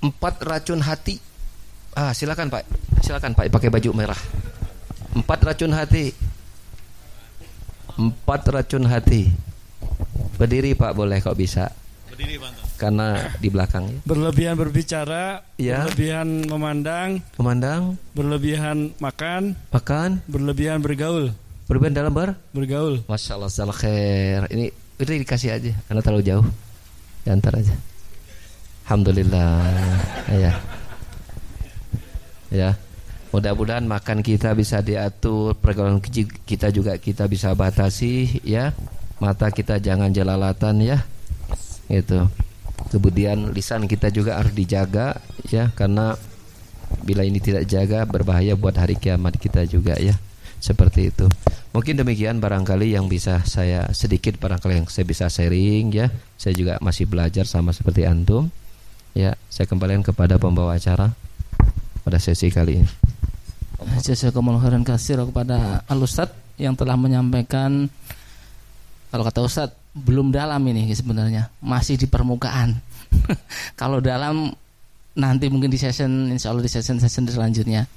4 racun hati. Silakan Pak. Silakan Pak, pakai baju merah. 4 racun hati. 4 racun hati. Berdiri Pak, boleh kok bisa. Berdiri Pak. Karena di belakang ya. Berlebihan berbicara, ya. Berlebihan memandang, berlebihan makan, berlebihan bergaul. Berlebihan dalam bergaul. Masya Allah, salah khair. Ini dikasih aja, karena terlalu jauh. Diantar aja. Alhamdulillah. Ya. Mudah-mudahan makan kita bisa diatur, pergaulan kita juga kita bisa batasi ya. Mata kita jangan jelalatan ya. Itu. Kemudian lisan kita juga harus dijaga ya, karena bila ini tidak jaga berbahaya buat hari kiamat kita juga ya. Seperti itu. Mungkin demikian barangkali yang bisa saya sedikit barangkali yang saya bisa sharing ya. Saya juga masih belajar sama seperti antum. Ya, saya kembalikan kepada pembawa acara pada sesi kali ini. Jazakumullah khairan katsir kepada Al-Ustaz yang telah menyampaikan, kalau kata Ustaz, belum dalam ini sebenarnya, masih di permukaan. Kalau dalam nanti mungkin di session, insyaallah di session selanjutnya.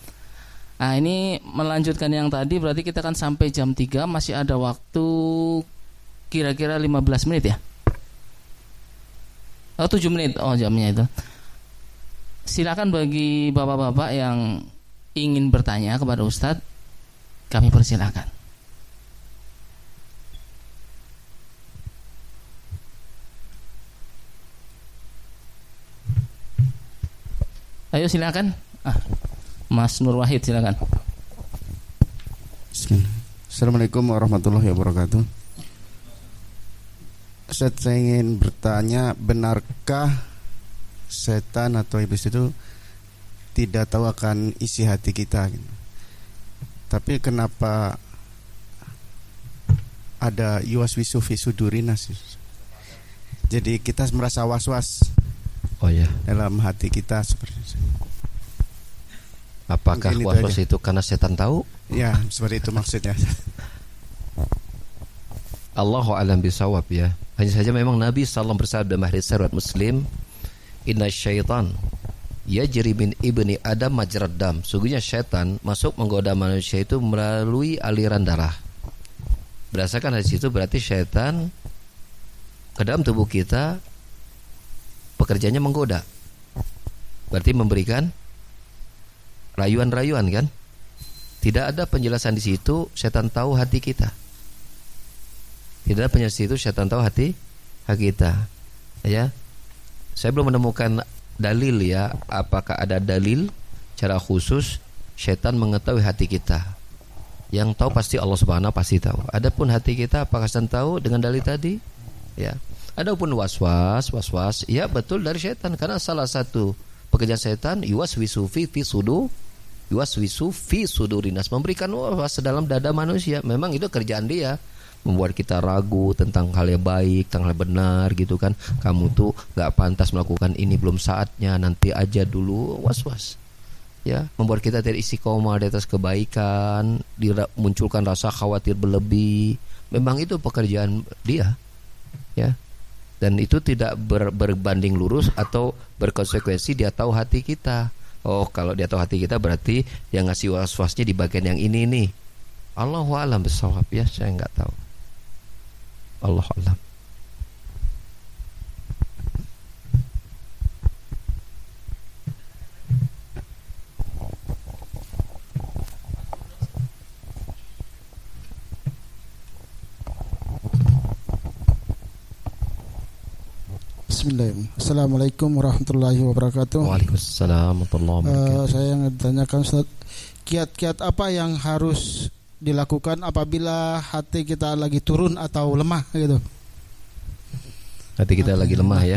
Nah, ini melanjutkan yang tadi, berarti kita akan sampai jam 3, masih ada waktu kira-kira 15 menit ya. 7 menit jamnya itu. Silakan bagi bapak-bapak yang ingin bertanya kepada Ustadz, kami persilakan. Ayo silakan. Mas Nur Wahid silakan. Bismillah. Assalamualaikum warahmatullahi wabarakatuh. Saya ingin bertanya, benarkah setan atau iblis itu tidak tahu akan isi hati kita gitu? Tapi kenapa ada yuwaswisu fi sudurina? Jadi kita merasa was-was dalam hati kita seperti itu. Apakah was-was itu karena setan tahu? Ya, seperti itu maksudnya. Allahu a'lam bisawab ya. Hanya saja memang Nabi SAW bersabda hadis riwayat Muslim, "Inna syaitan yajri min ibni Adam majrad dam." Sungguhnya syaitan masuk menggoda manusia itu melalui aliran darah. Berdasarkan hadis itu berarti syaitan ke dalam tubuh kita pekerjaannya menggoda. Berarti memberikan rayuan-rayuan kan? Tidak ada penjelasan di situ syaitan tahu hati kita. Tidak ada penjelasan di situ syaitan tahu hati kita. Ya. Saya belum menemukan dalil ya, apakah ada dalil secara khusus syaitan mengetahui hati kita. Yang tahu pasti Allah Subhanahu pasti tahu. Adapun hati kita apakah syaitan tahu dengan dalil tadi? Ya. Adapun was-was, ya betul dari syaitan karena salah satu pekerjaan syaitan yuwaswisu fi sudurinas, memberikan was dalam dada manusia. Memang itu kerjaan dia, membuat kita ragu tentang hal yang baik, tentang hal yang benar gitu kan. Kamu tuh gak pantas melakukan ini, belum saatnya, nanti aja dulu, was-was. Ya, membuat kita tidak istiqomah di atas kebaikan, munculkan rasa khawatir berlebih. Memang itu pekerjaan dia. Ya. Dan itu tidak berbanding lurus atau berkonsekuensi dia tahu hati kita. Oh, kalau dia tahu hati kita berarti dia ngasih was-wasnya di bagian yang ini nih. Allahu a'lam bishawab ya, saya enggak tahu. Allahu a'lam. Bismillahirrahmanirrahim. Assalamualaikum warahmatullahi wabarakatuh. Waalaikumsalam warahmatullahi wabarakatuh. Saya ingin tanyakan Ustaz, kiat-kiat apa yang harus dilakukan apabila hati kita lagi turun atau lemah gitu? Hati kita lagi lemah ya.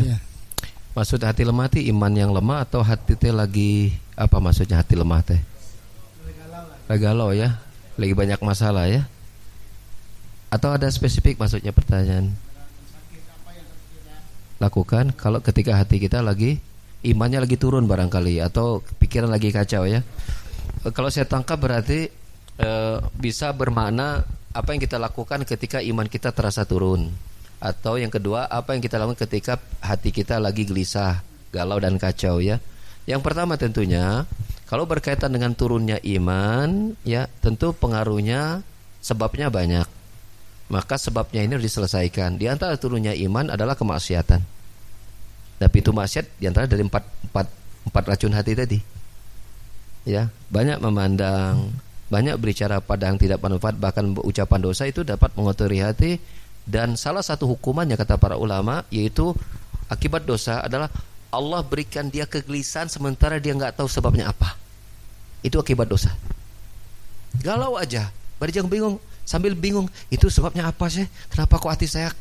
Maksud hati lemah itu iman yang lemah atau hati teh lagi apa maksudnya hati lemah teh? Lagi galau ya. Lagi banyak masalah ya. Atau ada spesifik maksudnya pertanyaan? Lakukan kalau ketika hati kita lagi imannya lagi turun barangkali atau pikiran lagi kacau ya. Kalau saya tangkap berarti bisa bermakna apa yang kita lakukan ketika iman kita terasa turun, atau yang kedua apa yang kita lakukan ketika hati kita lagi gelisah, galau dan kacau ya. Yang pertama tentunya kalau berkaitan dengan turunnya iman ya, tentu pengaruhnya sebabnya banyak. Maka sebabnya ini harus diselesaikan. Di antara turunnya iman adalah kemaksiatan. Tapi itu maksiat di antara dari empat racun hati tadi. Ya, banyak memandang, banyak berbicara pada yang tidak bermanfaat, bahkan ucapan dosa itu dapat mengotori hati. Dan salah satu hukumannya kata para ulama yaitu akibat dosa adalah Allah berikan dia kegelisahan sementara dia nggak tahu sebabnya apa. Itu akibat dosa. Galau aja, berjang bingung. Sambil bingung, itu sebabnya apa sih? Kenapa kok hati saya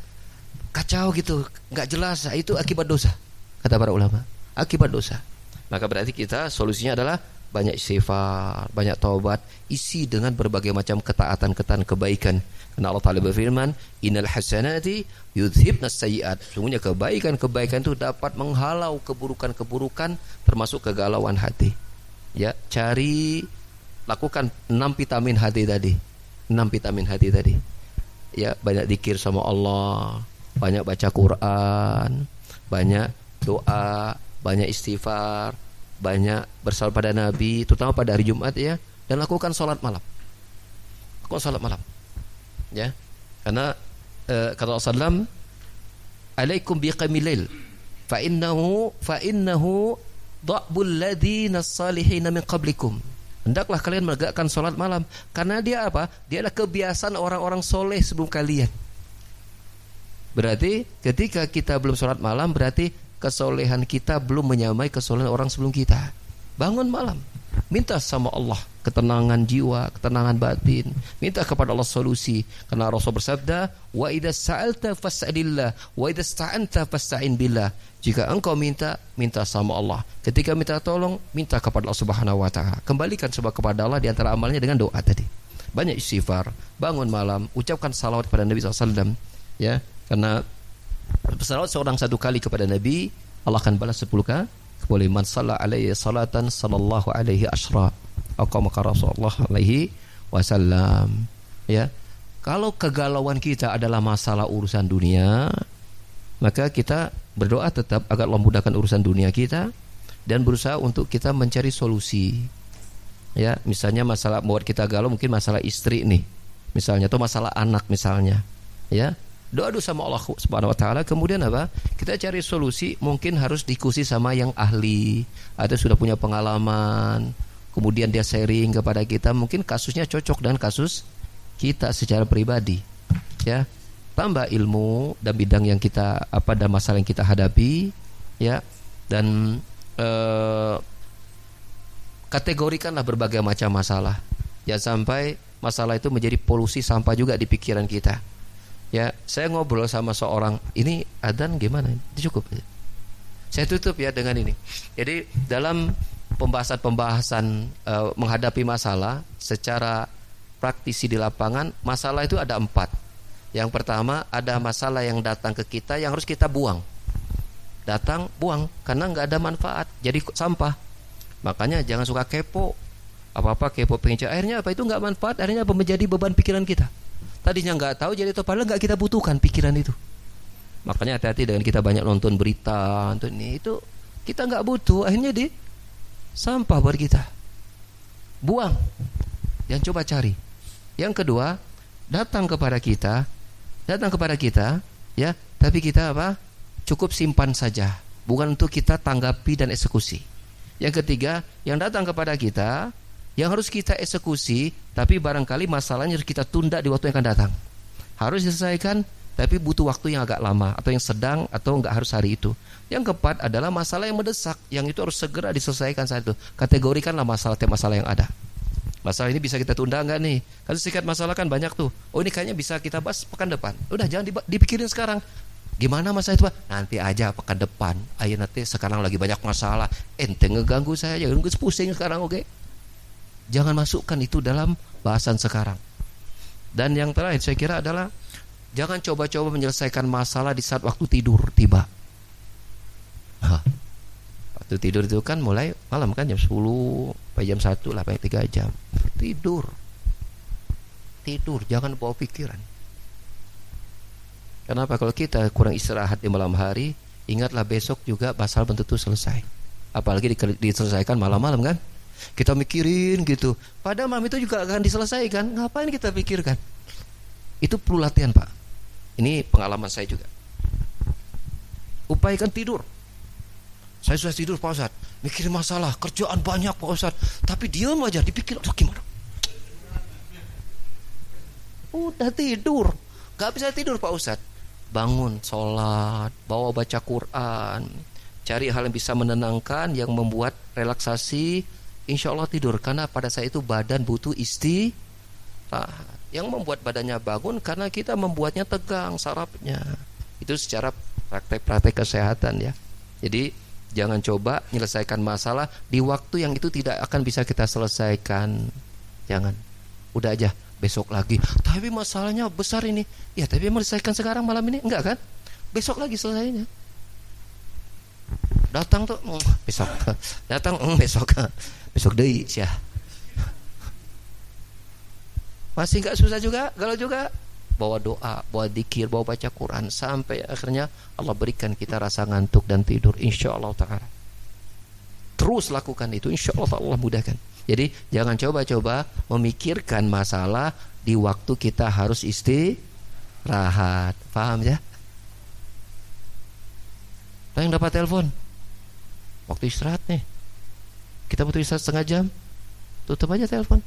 kacau gitu, nggak jelas? Itu akibat dosa, kata para ulama. Akibat dosa. Maka berarti kita solusinya adalah banyak istighfar, banyak taubat, isi dengan berbagai macam ketaatan kebaikan. Karena Allah Ta'ala berfirman, Innal hasanati yudhibnas sayyiat. Sungguhnya kebaikan itu dapat menghalau keburukan-keburukan, termasuk kegalauan hati. Ya, lakukan 6 vitamin hati tadi. 6 vitamin hati tadi. Ya, banyak zikir sama Allah, banyak baca Quran, banyak doa, banyak istighfar, banyak bersalawat pada Nabi, terutama pada hari Jumat ya, dan lakukan salat malam. Lakukan salat malam. Ya. Karena kata Rasulullah, "Alaikum biqiyamil lail, fa innahu dha'bul ladzina salihin min qablikum." Hendaklah kalian menegakkan sholat malam. Karena dia apa? Dia adalah kebiasaan orang-orang soleh sebelum kalian. Berarti ketika kita belum sholat malam, berarti kesolehan kita belum menyamai kesolehan orang sebelum kita. bangun malam, minta sama Allah ketenangan jiwa, ketenangan batin, minta kepada Allah solusi. Karena Rasul bersabda, wa idza sa'alta fas'alillah, wa idza sta'anta fasta'in billah. Jika engkau minta, minta sama Allah. Ketika minta tolong, minta kepada Allah Subhanahu wa taala. Kembalikan semua kepada Allah, di antara amalnya dengan doa tadi. Banyak istighfar, bangun malam, ucapkan salawat kepada Nabi SAW, ya. Karena salawat seorang satu kali kepada Nabi, Allah akan balas 10 kali. Boleh man shalla alaihi salatan sallallahu alaihi asyra. Maka Rasulullah alaihi wasallam, ya. Kalau kegalauan kita adalah masalah urusan dunia, maka kita berdoa tetap agar Allah mudahkan urusan dunia kita dan berusaha untuk kita mencari solusi. Ya, misalnya masalah buat kita galau mungkin masalah istri nih, misalnya, atau masalah anak misalnya, ya. Doa sama Allah Subhanahu wa taala, kemudian apa? Kita cari solusi, mungkin harus diskusi sama yang ahli atau sudah punya pengalaman. Kemudian dia sharing kepada kita, mungkin kasusnya cocok dengan kasus kita secara pribadi, ya. Tambah ilmu dan bidang yang kita dan masalah yang kita hadapi, ya. Dan kategorikanlah berbagai macam masalah. Jangan sampai masalah itu menjadi polusi sampah juga di pikiran kita. Ya, saya ngobrol sama seorang, ini adzan gimana? Cukup. Saya tutup ya dengan ini. Jadi dalam pembahasan menghadapi masalah secara praktisi di lapangan, masalah itu ada 4. Yang pertama, ada masalah yang datang ke kita yang harus kita buang. Datang, buang, karena nggak ada manfaat, jadi sampah. Makanya jangan suka kepo. Apa-apa kepo pengen cari. Akhirnya apa? Itu nggak manfaat, akhirnya apa? Menjadi beban pikiran kita. Tadinya nggak tahu, jadi itu padahal nggak kita butuhkan pikiran itu. Makanya hati-hati dengan kita banyak nonton berita, nonton ini, itu kita nggak butuh, akhirnya di sampah buat kita. Buang. Yang coba cari. Yang kedua, datang kepada kita, ya, tapi kita apa? Cukup simpan saja, bukan untuk kita tanggapi dan eksekusi. Yang ketiga, yang datang kepada kita, yang harus kita eksekusi, tapi barangkali masalahnya harus kita tunda di waktu yang akan datang. Harus diselesaikan, tapi butuh waktu yang agak lama, atau yang sedang, atau enggak harus hari itu. Yang keempat adalah masalah yang mendesak, yang itu harus segera diselesaikan saat itu. Kategorikanlah tiap masalah yang ada. Masalah ini bisa kita tunda enggak nih? Kan sikat masalah kan banyak tuh. Oh, ini kayaknya bisa kita bahas pekan depan. Udah, jangan dipikirin sekarang. Gimana masalah itu, Pak? Nanti aja pekan depan. Ayo nanti, sekarang lagi banyak masalah. Ente ngeganggu saya aja, nggak pusing sekarang, oke? Jangan masukkan itu dalam bahasan sekarang. Dan yang terakhir saya kira adalah jangan coba-coba menyelesaikan masalah di saat waktu tidur tiba. Waktu tidur itu kan mulai malam kan, jam 10 sampai jam 1 lah, paling 3 jam. Tidur, jangan bawa pikiran. Kenapa? Kalau kita kurang istirahat di malam hari, ingatlah besok juga masalah belum tentu selesai. Apalagi diselesaikan malam-malam kan. Kita mikirin gitu, padahal malam itu juga akan diselesaikan. Ngapain kita pikirkan? Itu perlu latihan, Pak. Ini pengalaman saya juga. Upayakan tidur. Saya sudah tidur, Pak Ustadz, mikirin masalah, kerjaan banyak, Pak Ustadz, tapi diam aja, dipikir, gimana? Udah tidur, gak bisa tidur, Pak Ustadz. Bangun, sholat, baca Quran, cari hal yang bisa menenangkan, yang membuat relaksasi. Insya Allah tidur, karena pada saat itu badan butuh istirahat. Yang membuat badannya bangun karena kita membuatnya tegang sarafnya. Itu secara praktek-praktek kesehatan ya. Jadi jangan coba menyelesaikan masalah di waktu yang itu tidak akan bisa kita selesaikan. Jangan. Udah aja, besok lagi. Tapi masalahnya besar ini. Ya tapi mau diselesaikan sekarang malam ini? Enggak kan? Besok lagi selesainya. Datang tuh besok. Datang besok deui sia. Masih enggak susah juga, galau juga. Bawa doa, bawa zikir, bawa baca Quran sampai akhirnya Allah berikan kita rasa ngantuk dan tidur insyaallah taala. Terus lakukan itu insyaallah Allah mudahkan. Jadi jangan coba-coba memikirkan masalah di waktu kita harus istirahat. Paham ya? Yang dapat telepon waktu istirahat nih, kita butuh istirahat setengah jam, tutup aja telepon.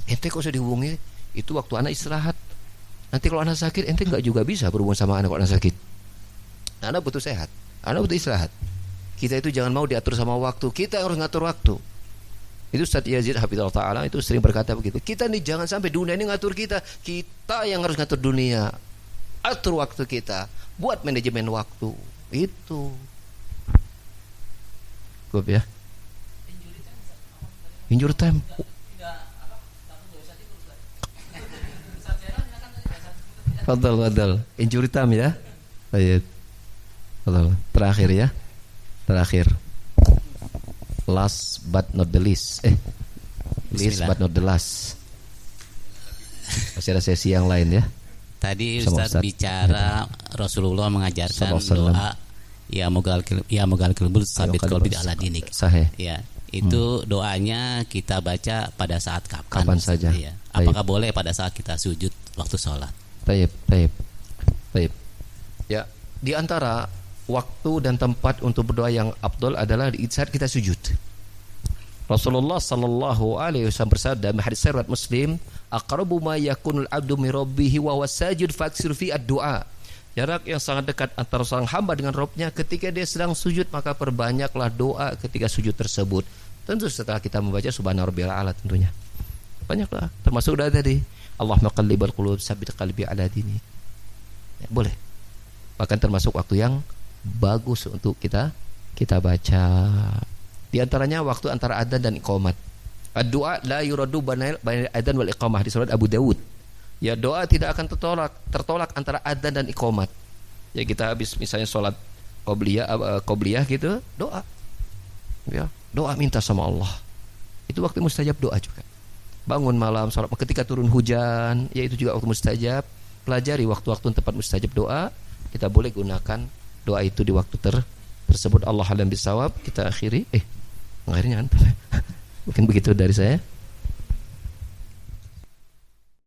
Ente kok usah dihubungi, itu waktu anak istirahat. Nanti kalau anak sakit, ente nggak juga bisa berhubungan sama anak kalau anak sakit. Anak butuh sehat, anak butuh istirahat. Kita itu jangan mau diatur sama waktu. Kita harus ngatur waktu. Itu Ustaz Yazid Hafizahullah Ta'ala itu sering berkata begitu. Kita nih jangan sampai dunia ini ngatur kita. Kita yang harus ngatur dunia. Atur waktu kita. Buat manajemen waktu. Itu. Cukup ya. Injury time. Fadal. Injury time ya. Baik. Terakhir ya. Terakhir. Last but not the least. Least but not the last. Masih ada sesi yang lain ya. Tadi Ustaz bicara Rasulullah mengajarkan doa ya mogal qalbul sabit qalbi ala dinik. Sahih. Ya, itu doanya kita baca pada saat kapan saja. Ya. Apakah boleh pada saat kita sujud waktu sholat? Baik. Ya, di antara waktu dan tempat untuk berdoa yang afdal adalah di saat kita sujud. Rasulullah sallallahu alaihi wasallam bersabda dalam hadis riwayat Muslim, aqrabu ma yakunul abdu min rabbih wa huwa sajid faksir fi ad-du'a. Jarak yang sangat dekat antara seorang hamba dengan Rabbnya ketika dia sedang sujud, maka perbanyaklah doa ketika sujud tersebut. Tentu setelah kita membaca subhana rabbiyal a'la tentunya. Banyaklah, termasuk doa tadi, Allahumma qallibal qulub tsabbit qalbi ala dinik. Ya, boleh. Bahkan termasuk waktu yang bagus untuk kita baca. Di antaranya waktu antara adzan dan iqamat. Ad-du'a la yuradu bainal adzan wal iqamah di surat Abu Dawud. Ya, doa tidak akan tertolak antara adzan dan iqamat. Ya, kita habis misalnya sholat qobliyah gitu, doa. Ya, doa minta sama Allah. Itu waktu mustajab doa juga. Bangun malam sholat ketika turun hujan, ya itu juga waktu mustajab. Pelajari waktu-waktu tempat mustajab doa. Kita boleh gunakan doa itu di waktu tersebut. Allah alam bisawab. Kita akhiri akhirnya kan mungkin begitu dari saya.